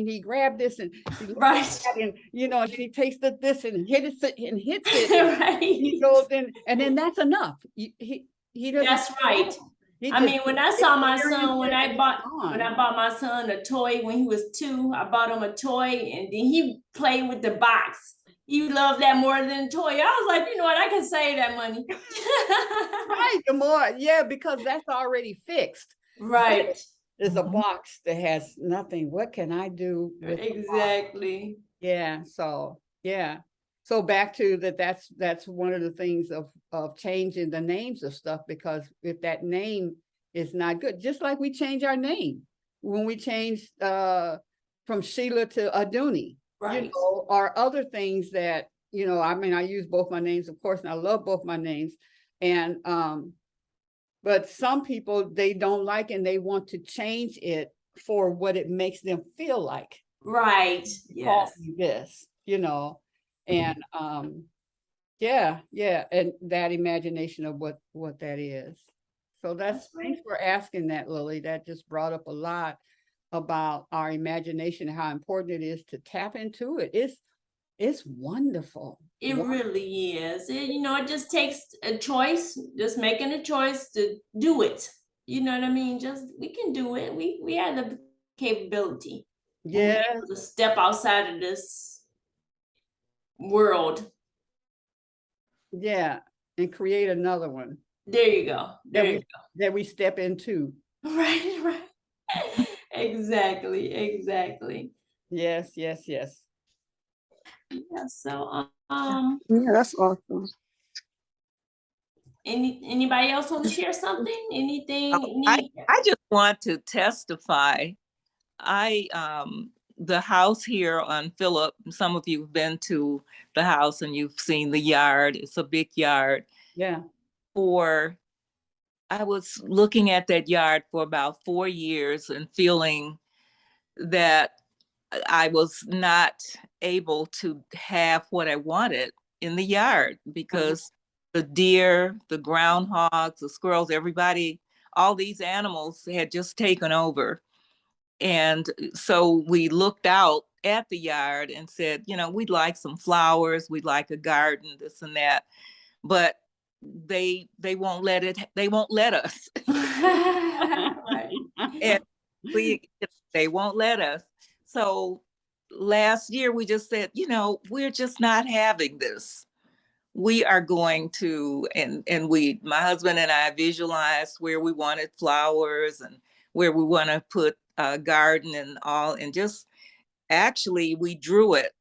he grabbed this and he Right. and and he tasted this and hits it. Right. He goes in, and then that's enough. He doesn't. That's right. I mean, when I saw my son, when I bought my son a toy when he was 2, I bought him a toy, and then he played with the box. He loved that more than a toy. I was like, you know what? I can save that money. Right, the more, yeah, because that's already fixed. Right. There's a box that has nothing. What can I do with exactly? Yeah. So yeah. So back to that's one of the things of changing the names of stuff, because if that name is not good, just like we change our name when we changed from Sheila to Aduni, right? Or other things that I mean, I use both my names, of course, and I love both my names, and but some people, they don't like, and they want to change it for what it makes them feel like. Right. Yes. This, and yeah, and that imagination of what that is. So that's thanks for asking that, Lily. That just brought up a lot about our imagination, how important it is to tap into it. It's wonderful. It really is. It just takes a choice, just making a choice to do it. You know what I mean? We can do it. We have the capability. Yeah. To step outside of this world. Yeah, and create another one. There you go. That we step into. Right. Exactly. Yes. Yeah, so yeah, that's awesome. Anybody else want to share something? Anything? I just want to testify. The house here on Phillip, some of you have been to the house and you've seen the yard. It's a big yard. Yeah. I was looking at that yard for about 4 years and feeling that I was not able to have what I wanted in the yard, because the deer, the groundhogs, the squirrels, everybody, all these animals had just taken over. And so we looked out at the yard and said, we'd like some flowers, we'd like a garden, this and that. But they won't let us. And they won't let us. So last year we just said, we're just not having this. We are going to, and my husband and I visualized where we wanted flowers and where we want to put a garden and all, and just actually we drew it,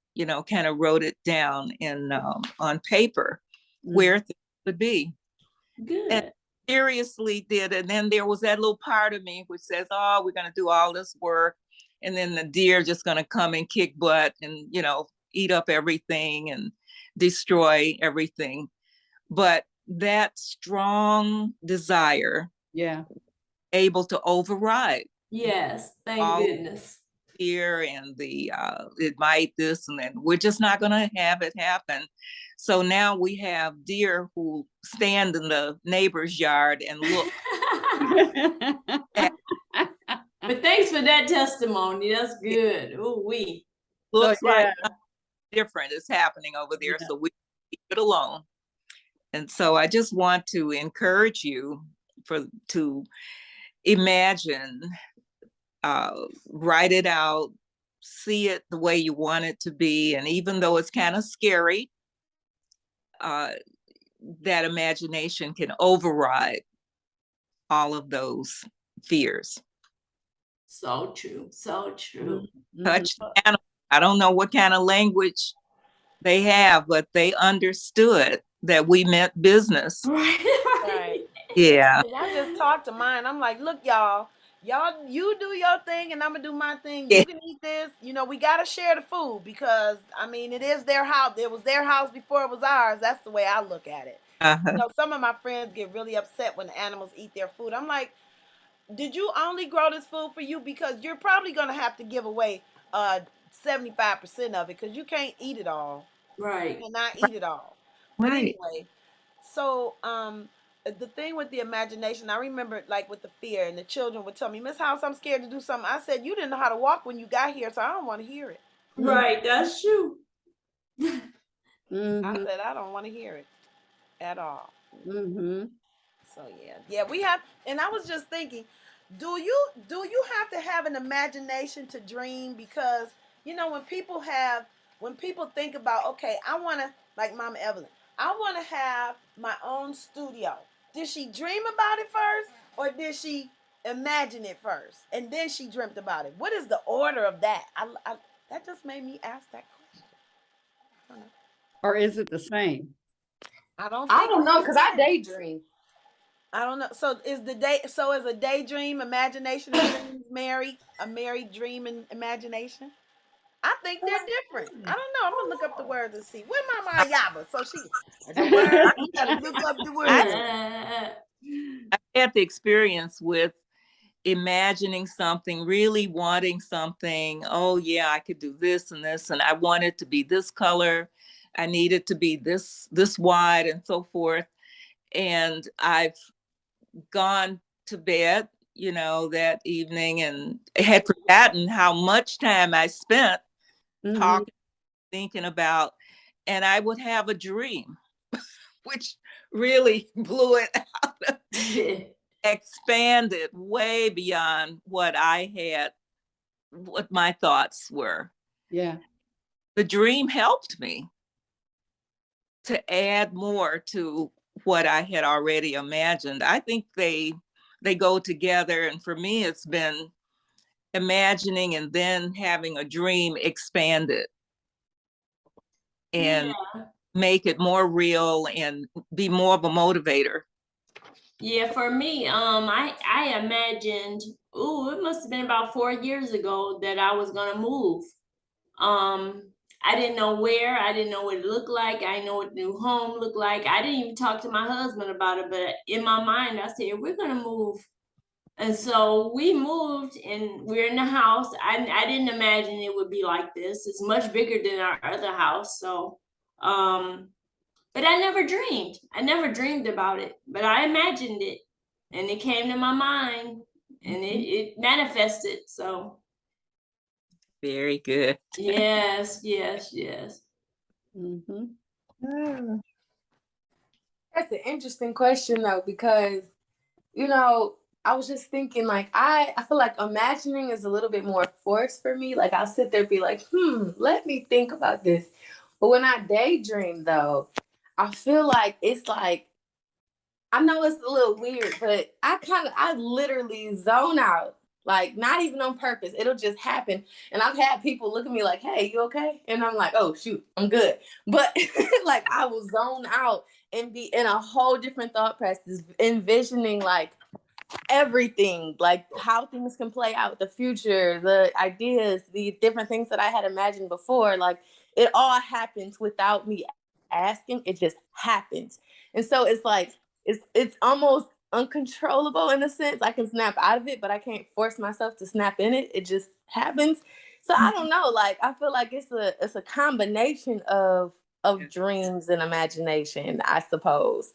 kind of wrote it down on paper where things would be. Good. And seriously did. And then there was that little part of me which says, oh, we're going to do all this work, and then the deer just going to come and kick butt and eat up everything and destroy everything. But that strong desire, able to override. Yes, thank goodness. Fear and the it might this, and then we're just not going to have it happen. So now we have deer who stand in the neighbor's yard and look. But thanks for that testimony. That's good. Oh, looks like different is happening over there, so we keep it alone. And so I just want to encourage you to imagine, write it out, see it the way you want it to be. And even though it's kind of scary, that imagination can override all of those fears. So true. Touch animals. I don't know what kind of language they have, but they understood that we meant business. Right. Yeah. I just talked to mine. I'm like, look, y'all, Y'all, you do your thing and I'm gonna do my thing. Yeah. You can eat this. You know, we gotta share the food because I mean it is their house. It was their house before it was ours. That's the way I look at it. You Uh-huh. know, some of my friends get really upset when the animals eat their food. I'm like, did you only grow this food for you? Because you're probably gonna have to give away 75% of it because you can't eat it all. You Right. cannot eat it all. But Right. anyway, so the thing with the imagination, I remember like with the fear, and the children would tell me, Miss House, I'm scared to do something. I said, you didn't know how to walk when you got here, so I don't want to hear it. Right, that's true. I Mm-hmm. said, I don't want to hear it at all. Mm-hmm. So yeah, we have, and I was just thinking, do you have to have an imagination to dream? Because you know when people think about, okay, I want to, like Mama Evelyn, I want to have my own studio. Did she dream about it first, or did she imagine it first and then she dreamt about it? What is the order of that? That just made me ask that question. Or is it the same? I don't I think don't it's know the because I same. daydream. I don't know. So is a daydream imagination and dreams married a married dream and imagination? I think they're different. I don't know. I'm gonna look up the words and see. Where Mama Ayaba? So she the word. You gotta look up the I, word. I had the experience with imagining something, really wanting something. Oh yeah, I could do this and this, and I want it to be this color. I need it to be this wide and so forth. And I've gone to bed, that evening and had forgotten how much time I spent Mm-hmm. talking, thinking about, and I would have a dream, which really blew it out, expanded way beyond what my thoughts were. Yeah. The dream helped me to add more to what I had already imagined. I think they go together, and for me it's been imagining and then having a dream expanded and Yeah. make it more real and be more of a motivator. Yeah, for me, I imagined, it must have been about 4 years ago that I was gonna move. Um, I didn't know where, I didn't know what it looked like, I didn't know what the new home looked like. I didn't even talk to my husband about it, but in my mind, I said, we're gonna move. And so we moved and we're in the house. I didn't imagine it would be like this. It's much bigger than our other house. So, but I never dreamed. I never dreamed about it, but I imagined it and it came to my mind and it manifested. So Very good. yes, yes, yes. Mm-hmm. That's an interesting question though, because I was just thinking like I feel like imagining is a little bit more forced for me. Like I'll sit there and be like, let me think about this. But when I daydream though, I feel like it's like I know it's a little weird, but I literally zone out. Like not even on purpose. It'll just happen. And I've had people look at me like, hey, you okay? And I'm like, oh shoot, I'm good. But like I will zone out and be in a whole different thought process, envisioning like everything, like how things can play out, the future, the ideas, the different things that I had imagined before. Like it all happens without me asking. It just happens. And so it's like it's almost uncontrollable in a sense. I can snap out of it, but I can't force myself to snap in it. It just happens. So I don't know. Like I feel like it's a combination of dreams and imagination, I suppose.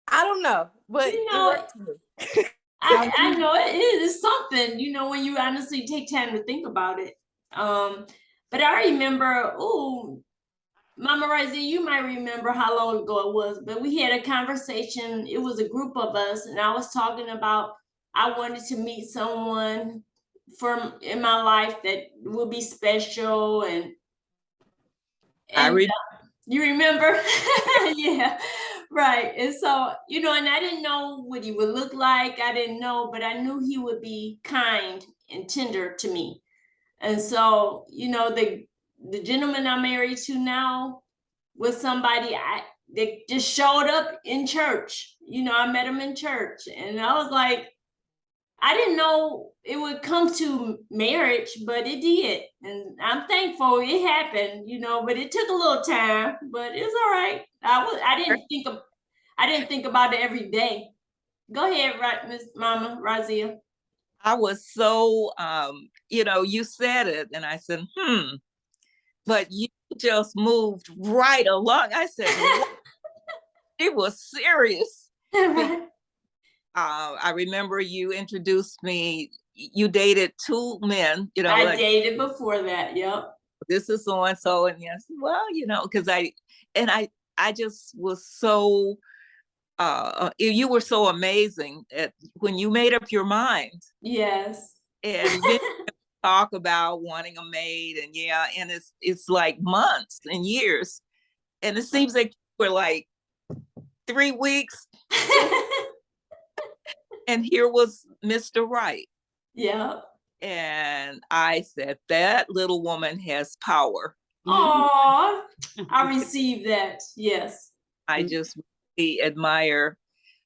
I don't know, but You it know, works for me. I know it is something, when you honestly take time to think about it. But I remember, Mama Raziya, you might remember how long ago it was, but we had a conversation. It was a group of us, and I was talking about I wanted to meet someone from in my life that would be special, and I and you remember? Yeah, right. And so, and I didn't know what he would look like. I didn't know, but I knew he would be kind and tender to me. And so, the gentleman I'm married to now was somebody that just showed up in church. I met him in church, and I was like, I didn't know it would come to marriage, but it did. And I'm thankful it happened, but it took a little time, but it's all right. I didn't think about it every day. Go ahead, right, Miss Mama Razia. I was so, you said it, and I said, but you just moved right along. I said, what? It was serious. Right. I remember you introduced me, you dated two men, I dated before that, yep. This is so-and-so, and yes, well, because I just was so, you were so amazing when you made up your mind. Yes. And then talk about wanting a maid, and it's like months and years, and it seems like we're like 3 weeks, and here was Mr. Right. Yeah. And I said, that little woman has power. Oh, I received that. Yes. I just really admire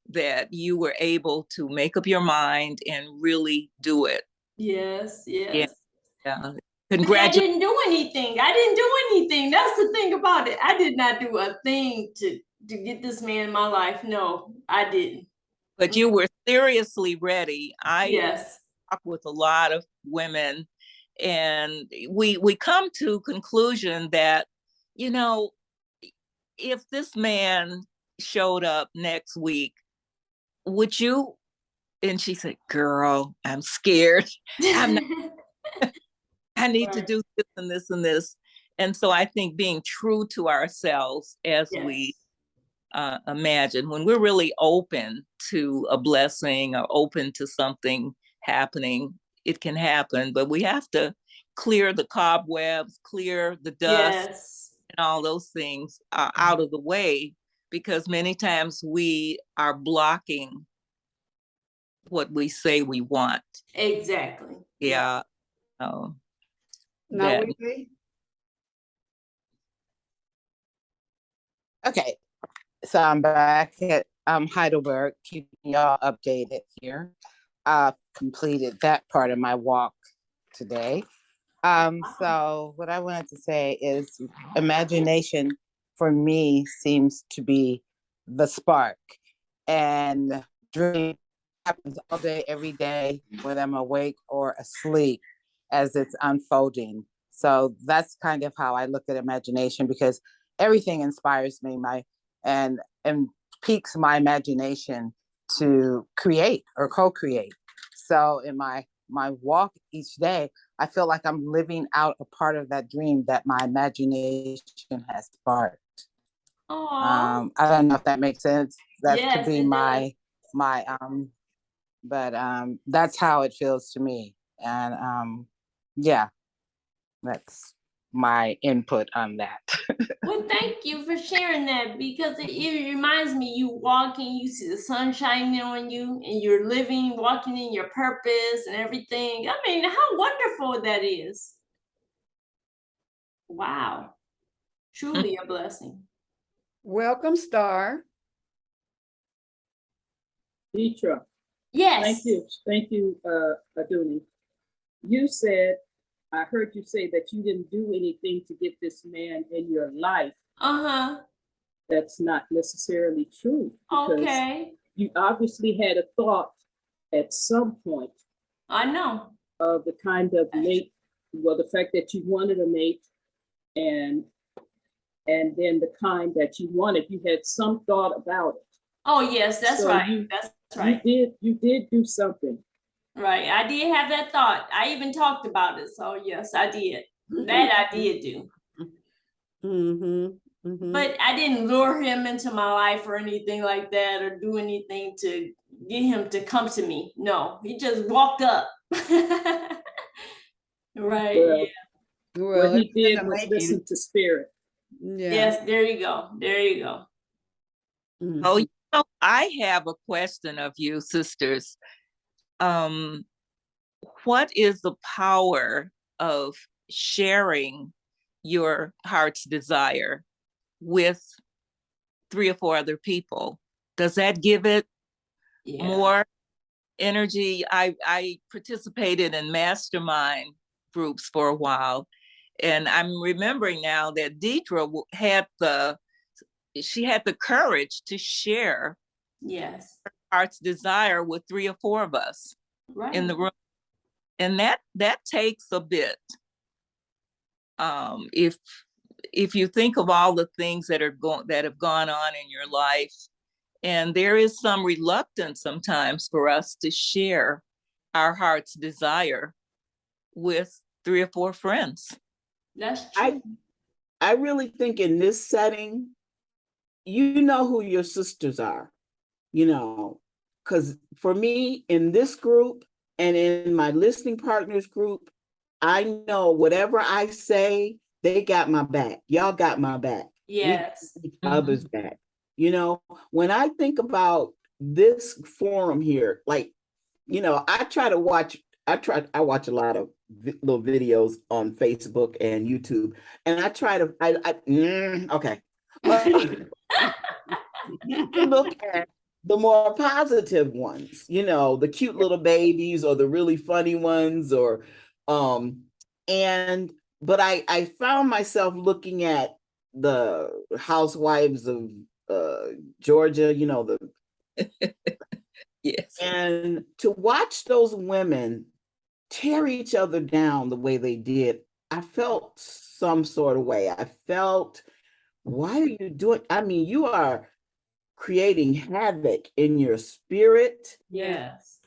that you were able to make up your mind and really do it. Yes. Yeah. I didn't do anything. That's the thing about it. I did not do a thing to get this man in my life. No, I didn't. But you were seriously ready. Yes. Talk with a lot of women, and we come to conclusion that, if this man showed up next week, would you? And she said, girl, I'm scared. I'm not, I need to do this and this and this. And so I think being true to ourselves as we imagine, when we're really open to a blessing or open to something happening, it can happen, but we have to clear the cobwebs, clear the dust, and all those things out of the way, because many times we are blocking what we say we want. Exactly. Yeah. Now, okay, so I'm back at Heidelberg, keeping y'all updated here. Completed that part of my walk today. So what I wanted to say is imagination for me seems to be the spark, and dream happens all day, every day, whether I'm awake or asleep as it's unfolding. So that's kind of how I look at imagination, because everything inspires me and piques my imagination to create or co-create. So in my walk each day, I feel like I'm living out a part of that dream that my imagination has sparked. I don't know if that makes sense. That could be my but that's how it feels to me. And yeah, that's my input on that. Well, thank you for sharing that, because it reminds me, you walking, you see the sun shining on you, and you're walking in your purpose and everything. I mean, how wonderful that is. Wow. Truly a blessing. Welcome, Star. Deitra. Yes. Thank you, Aduni. You said, I heard you say that you didn't do anything to get this man in your life. That's not necessarily true, because you obviously had a thought at some point. I know. Of the kind of mate, the fact that you wanted a mate, and then the kind that you wanted, you had some thought about it. Oh yes, that's right. That's right. You did do something. Right, I did have that thought. I even talked about it. So yes, I did. That I did do. But I didn't lure him into my life or anything like that, or do anything to get him to come to me. No, he just walked up. Right. What he did was listen to spirit. Yes, there you go. There you go. Oh, I have a question of you, sisters. What is the power of sharing your heart's desire with 3 or 4 other people? Does that give it more energy. I participated in mastermind groups for a while. And I'm remembering now that Deitra had the courage to share Yes. her heart's desire with 3 or 4 of us in the room. And that takes a bit. If you think of all the things that have gone on in your life, and there is some reluctance sometimes for us to share our heart's desire with 3 or 4 friends. That's true. I really think in this setting, you know who your sisters are, because for me in this group and in my listening partners group, I know whatever I say, they got my back. Y'all got my back. Yes. We got each other's back. When I think about this forum here, like, I watch a lot of little videos on Facebook and YouTube, and I try to, okay. Look at the more positive ones, the cute little babies or the really funny ones, but I found myself looking at the housewives of Georgia, yes. And to watch those women tear each other down the way they did, I felt some sort of way. I felt, why are you doing? I mean, you are creating havoc in your spirit. Yes.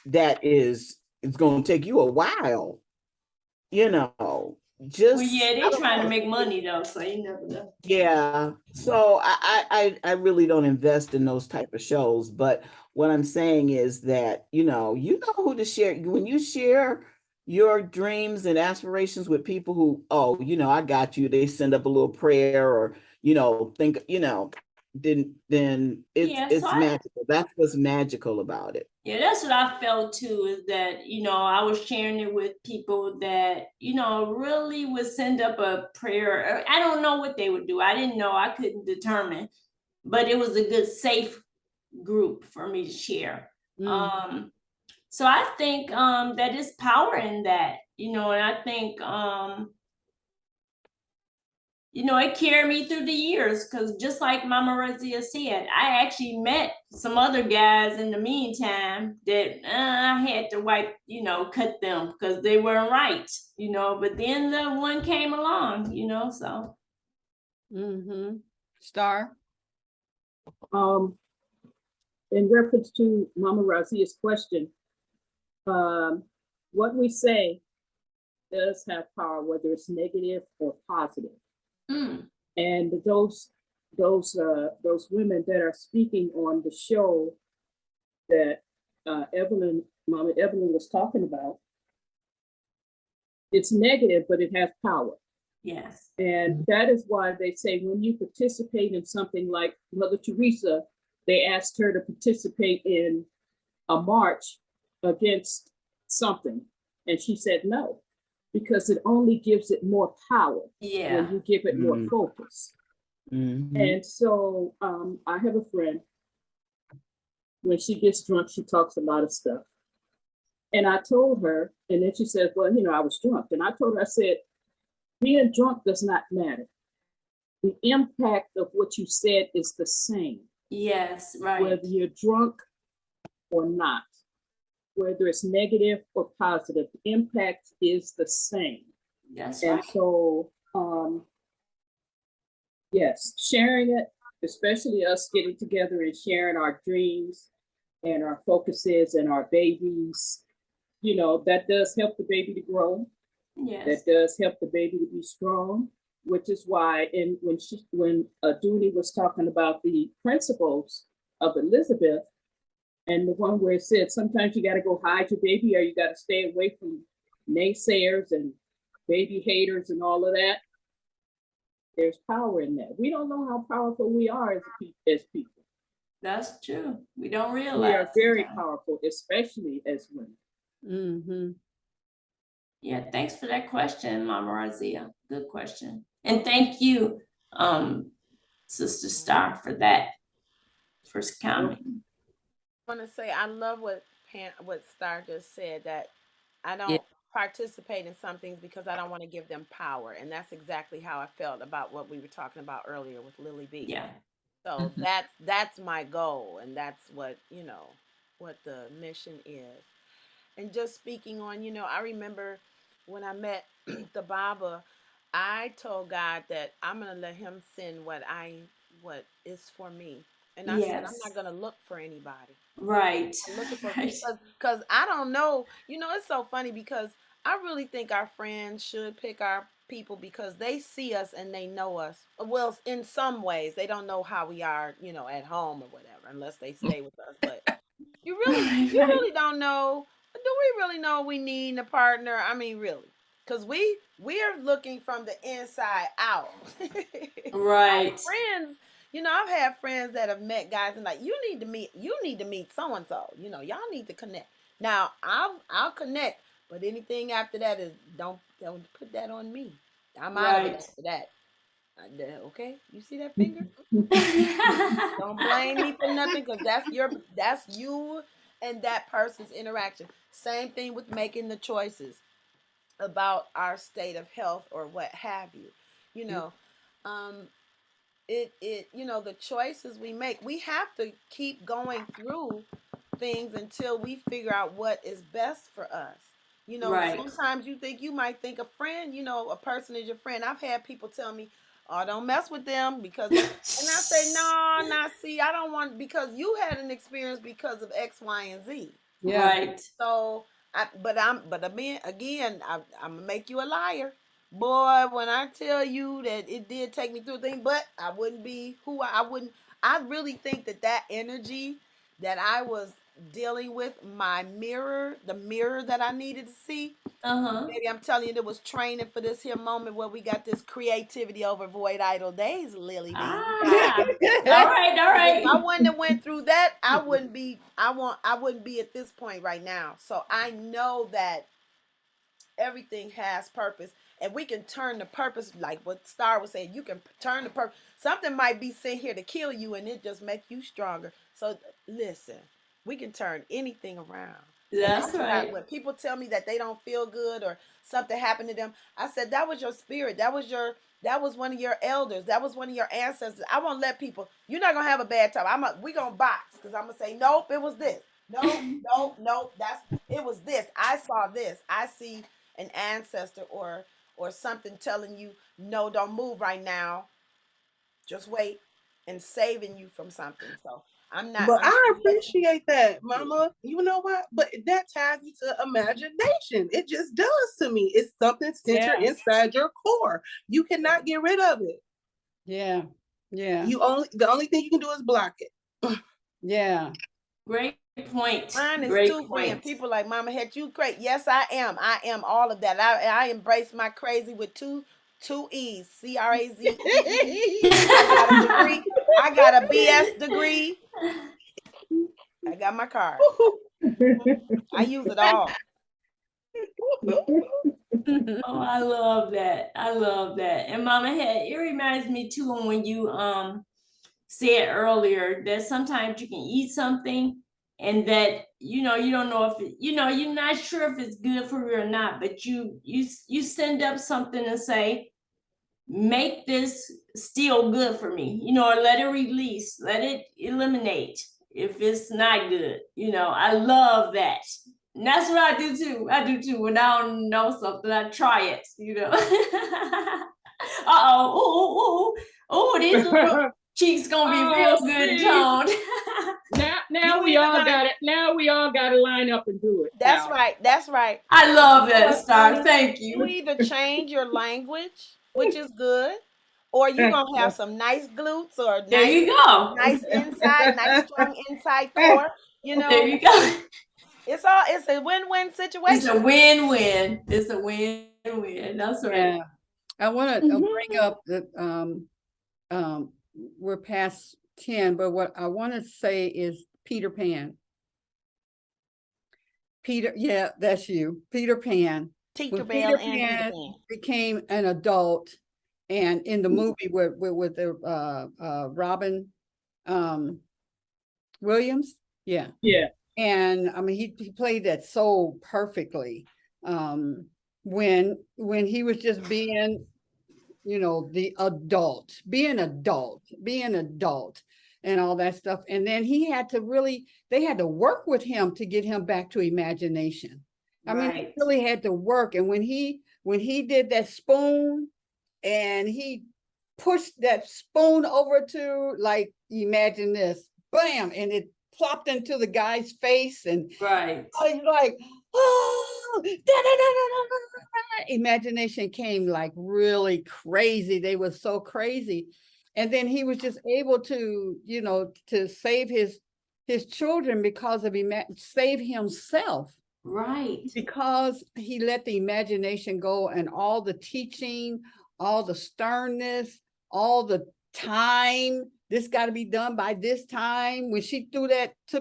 That is, it's going to take you a while, Well, yeah, they're trying to make money though, so you never know. Yeah. So I really don't invest in those type of shows. But what I'm saying is that, you know who to share. When you share your dreams and aspirations with people who, I got you, they send up a little prayer or, then it's magical. That's what's magical about it. Yeah, that's what I felt too, is that, I was sharing it with people that, really would send up a prayer. I don't know what they would do. I didn't know. I couldn't determine, but it was a good, safe group for me to share. So I think that is power in that, and I think, it carried me through the years, because just like Mama Raziya said, I actually met some other guys in the meantime that I had to cut them because they weren't right, but then the one came along, so. Star? In reference to Mama Raziya's question, what we say does have power, whether it's negative or positive. And those women that are speaking on the show that Mama Evelyn was talking about, it's negative, but it has power. Yes. And that is why they say when you participate in something like Mother Teresa, they asked her to participate in a march against something, and she said no, because it only gives it more power when you give it more focus. And so I have a friend, when she gets drunk, she talks a lot of stuff. And I told her, and then she said, well, I was drunk. And I told her, I said, being drunk does not matter. The impact of what you said is the same. Yes, right. Whether you're drunk or not, whether it's negative or positive, the impact is the same. That's and right. So, yes, sharing it, especially us getting together and sharing our dreams and our focuses and our babies, that does help the baby to grow. Yes. That does help the baby to be strong, which is why, when Dooney was talking about the principles of Elizabeth, and the one where it said sometimes you got to go hide your baby, or you got to stay away from naysayers and baby haters and all of that. There's power in that. We don't know how powerful we are as people. That's true. We don't realize. We are very powerful, especially as women. Yeah, thanks for that question, Mama Raziya. Good question. And thank you, Sister Star, for that first comment. I want to say I love what what Star just said, that I Yeah. don't participate in some things because I don't want to give them power, and that's exactly how I felt about what we were talking about earlier with Lily B. Yeah. So that's my goal, and that's what what the mission is. And just speaking on, I remember when I met the Baba, I told God that I'm gonna let Him send what is for me, and I said I'm Yes. not gonna look for anybody. Right. I'm looking for Right. because I don't know. It's so funny because I really think our friends should pick our people because they see us and they know us. Well, in some ways, they don't know how we are, at home or whatever, unless they stay with us. But Right, you right. really don't know. Do we really know we need a partner? I mean, really, because we're looking from the inside out. Our Right. friends, I've had friends that have met guys and like, you need to meet so and so. Y'all need to connect. Now, I'll connect, but anything after that is don't put that on me. I'm out of it Right. after that. Okay, you see that finger? Don't blame me for nothing because that's you and that person's interaction. Same thing with making the choices about our state of health or what have you. You know, um, the choices we make, we have to keep going through things until we figure out what is best for us. Right. Sometimes you might think a friend, a person is your friend. I've had people tell me, "Oh, don't mess with them because they," and I say, "No, not see, I don't want because you had an experience because of X, Y, and Z." Yeah. Right. So, again, I'm gonna make you a liar, boy. When I tell you that it did take me through a thing, but I wouldn't be who I wouldn't. I really think that energy that I was dealing with, the mirror that I needed to see. Uh-huh. Maybe I'm telling you, there was training for this here moment where we got this creativity over void idle days, Lily B. Ah. All right, all If right. I wouldn't have went through that, I wouldn't be. I wouldn't be at this point right now. So I know that everything has purpose, and we can turn the purpose, like what Star was saying. You can turn the purpose. Something might be sent here to kill you, and it just make you stronger. So listen, we can turn anything around. And That's that's what right. when people tell me that they don't feel good or something happened to them, I said that was your spirit. That was one of your elders. That was one of your ancestors. I won't let people. You're not gonna have a bad time. We gonna box because I'm gonna say nope. It was this. Nope. Nope. Nope. It was this. I saw this. I see an ancestor or something telling you no, don't move right now, just wait, and saving you from something. So I'm But I appreciate that, Mama. You know what? But that ties into imagination. It just does to me. It's something centered inside your core. You cannot get rid of it. Yeah. Yeah. The only thing you can do is block it. Yeah. Great point. Mine is Great too free, and point. people like Mama Het, you great. Yes, I am. I am all of that. I embrace my crazy with two E's. CRAZE. I got a degree. I got a BS degree. I got my card. I use it all. Oh, I love that. I love that. And Mama Het, it reminds me too when you said earlier that sometimes you can eat something and that you don't know if you're not sure if it's good for you or not, but you send up something and say, make this still good for me, or let it release, let it eliminate if it's not good. I love that. And that's what I do too. When I don't know something, I try it. Uh-oh. Ooh, these little cheeks gonna be real good toned. Now we all got it. Now we all got to line up and do it. That's right. That's right. I love that, What's Star. funny, Thank you you. either change your language, which is good, or you're gonna have some nice glutes or There you go. nice strong inside core. There you go. It's a win-win situation. It's a win-win. It's a win-win. That's right. Yeah. I want to bring up that we're past 10, but what I want to say is Peter Pan. Yeah, that's you. Peter Pan. Tinker Bell and Peter Pan became an adult, and in the movie with the Robin Williams, yeah. And I mean, he played that so perfectly. When he was just being, you know, the adult, being adult, and all that stuff. And then he had to really, they had to work with him to get him back to imagination. I mean, he really had to work. And when he did that spoon and he pushed that spoon over to, like, imagine this, bam, and it plopped into the guy's face, and I was like, oh, imagination came like really crazy. They were so crazy. And then he was just able to, you know, to save his children because of save himself. Right. Because he let the imagination go, and all the teaching, all the sternness, all the time, this got to be done by this time. When she took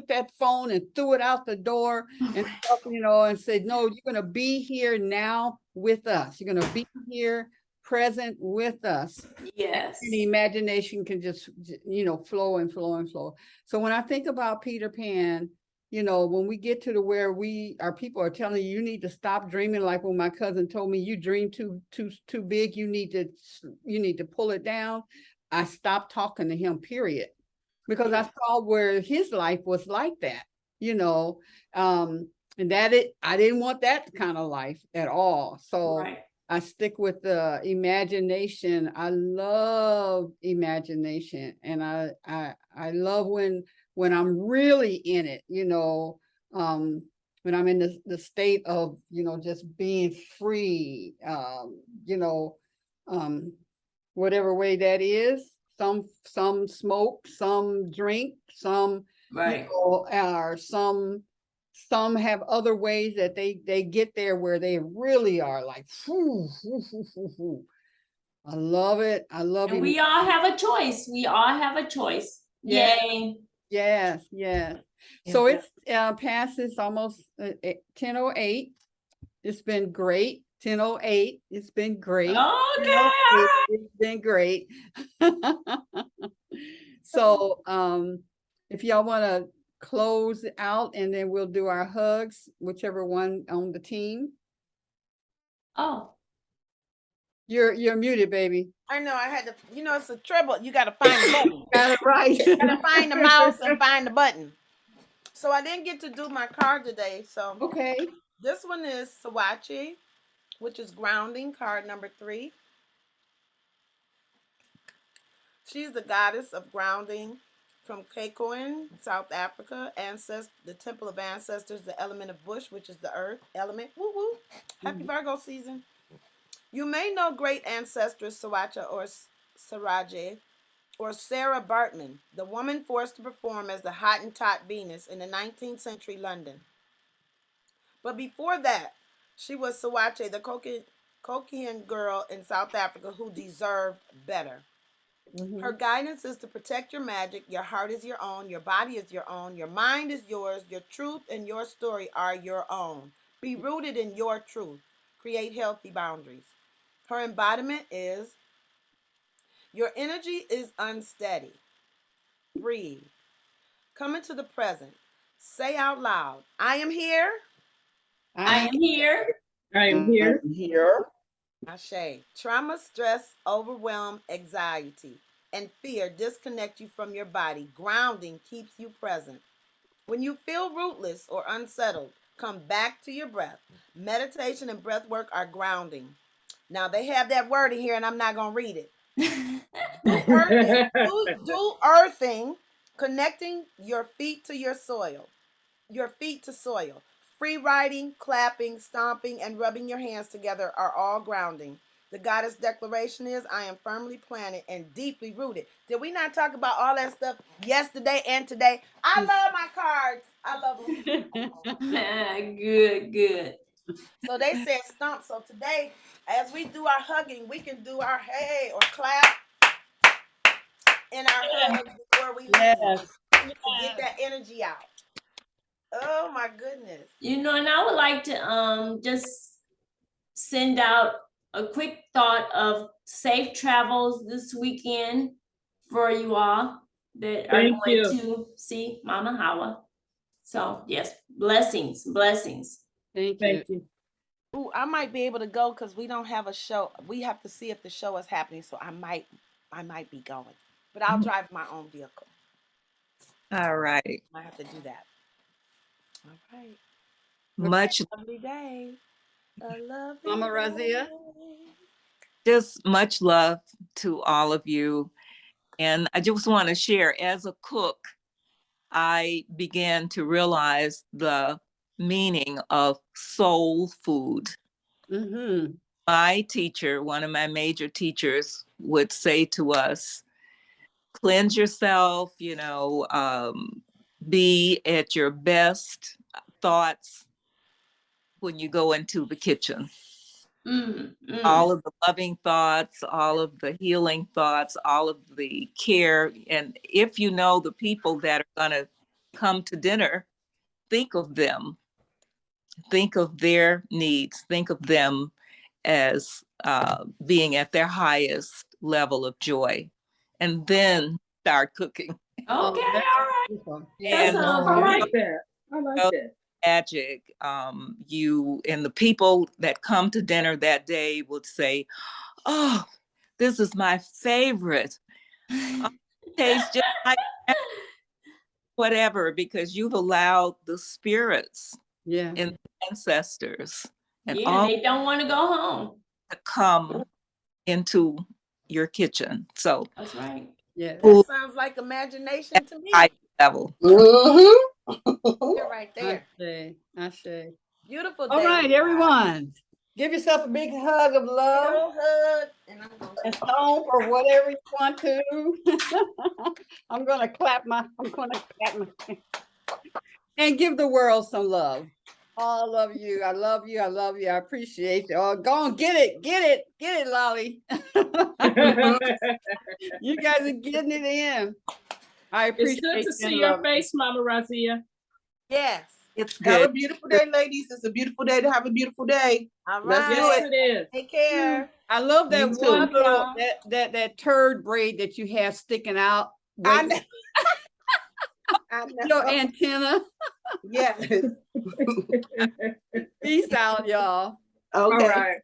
that phone and threw it out the door and stuff, you know, and said, no, you're going to be here now with us. You're going to be here present with us. Yes. And the imagination can just, you know, flow and flow and flow. So when I think about Peter Pan, you know, when we get to where our people are telling you need to stop dreaming, like when my cousin told me, you dream too big, you need to pull it down. I stopped talking to him, period, because I saw where his life was like that, you know, and I didn't want that kind of life at all. So I stick with the imagination. I love imagination, and I love when I'm really in it, you know, when I'm in the state of, you know, just being free, you know, whatever way that is. Some smoke, some drink, some, you know, or some have other ways that they get there where they really are like, whoo, whoo, whoo, whoo, whoo. I love it. I love it. And we all have a choice. We all have a choice. Yay. Yes, yes. So it's past, it's almost 10:08. It's been great. 10:08. It's been great. Okay. It's been great. So if y'all want to close out, and then we'll do our hugs, whichever one on the team. Oh. You're muted, baby. I know, I had to, you know, it's a trouble. You got to find the button. Got it right. You got to find the mouse and find the button. So I didn't get to do my card today. So okay. This one is Sawachi, which is grounding, card number 3. She's the goddess of grounding from Kekoin, South Africa. The temple of ancestors, the element of bush, which is the earth element. Woo woo. Happy Virgo season. You may know great ancestress Sawacha or Saraje or Sarah Bartman, the woman forced to perform as the Hottentot Venus in the 19th century London. But before that, she was Sawache, the Kokian girl in South Africa who deserved better. Her guidance is to protect your magic. Your heart is your own. Your body is your own. Your mind is yours. Your truth and your story are your own. Be rooted in your truth. Create healthy boundaries. Her embodiment is, your energy is unsteady. Breathe. Come into the present. Say out loud, I am here. I am here. I am here. Here. Ashe. Trauma, stress, overwhelm, anxiety, and fear disconnect you from your body. Grounding keeps you present. When you feel rootless or unsettled, come back to your breath. Meditation and breath work are grounding. Now they have that word in here and I'm not going to read it. Do earthing, connecting your feet to your soil. Your feet to soil. Free writing, clapping, stomping, and rubbing your hands together are all grounding. The goddess declaration is, I am firmly planted and deeply rooted. Did we not talk about all that stuff yesterday and today? I love my cards. I love them. Good. So they said stomp. So today, as we do our hugging, we can do our hey or clap in our hugs before we leave. To get that energy out. Oh my goodness. You know, and I would like to just send out a quick thought of safe travels this weekend for you all that are going to see Mama Hawa. So yes, blessings, blessings. Thank you. Thank you. Ooh, I might be able to go because we don't have a show. We have to see if the show is happening. So I might be going, but I'll drive my own vehicle. All right. I have to do that. All right. Much, Lovely day. A lovely Mama Raziya? day. just much love to all of you. And I just want to share, as a cook, I began to realize the meaning of soul food. Mm-hmm. My teacher, one of my major teachers, would say to us, cleanse yourself, be at your best thoughts when you go into the kitchen. All of the loving thoughts, all of the healing thoughts, all of the care. And if you know the people that are going to come to dinner, think of them, think of their needs, think of them as being at their highest level of joy, and then start cooking. Okay, all right. And I like that. I like that. Magic. You and the people that come to dinner that day would say, "Oh, this is my favorite. Tastes just like whatever," because you've allowed the spirits and the ancestors and all they don't want to go home to come into your kitchen. So that's right. Yeah, that sounds like imagination to me. high level. You're right there. I say. Beautiful day. All right, everyone. Give yourself a big hug of love. Big old hug. And I'm going and stomp or whatever you want to. I'm gonna clap my and give the world some love. All of you. I love you. I love you. I appreciate you. Oh, go on, get it, Lolly. You guys are getting it in. I appreciate It's good to see your face, Mama Raziya. Yes. It's Have good. a beautiful day, ladies. It's a beautiful day to have a beautiful day. All right. Let's do it. It is. Take care. I love that You one too. little that turd braid that you have sticking out. I know. I know. Your antenna. Yes. Peace out, y'all. Okay. All right.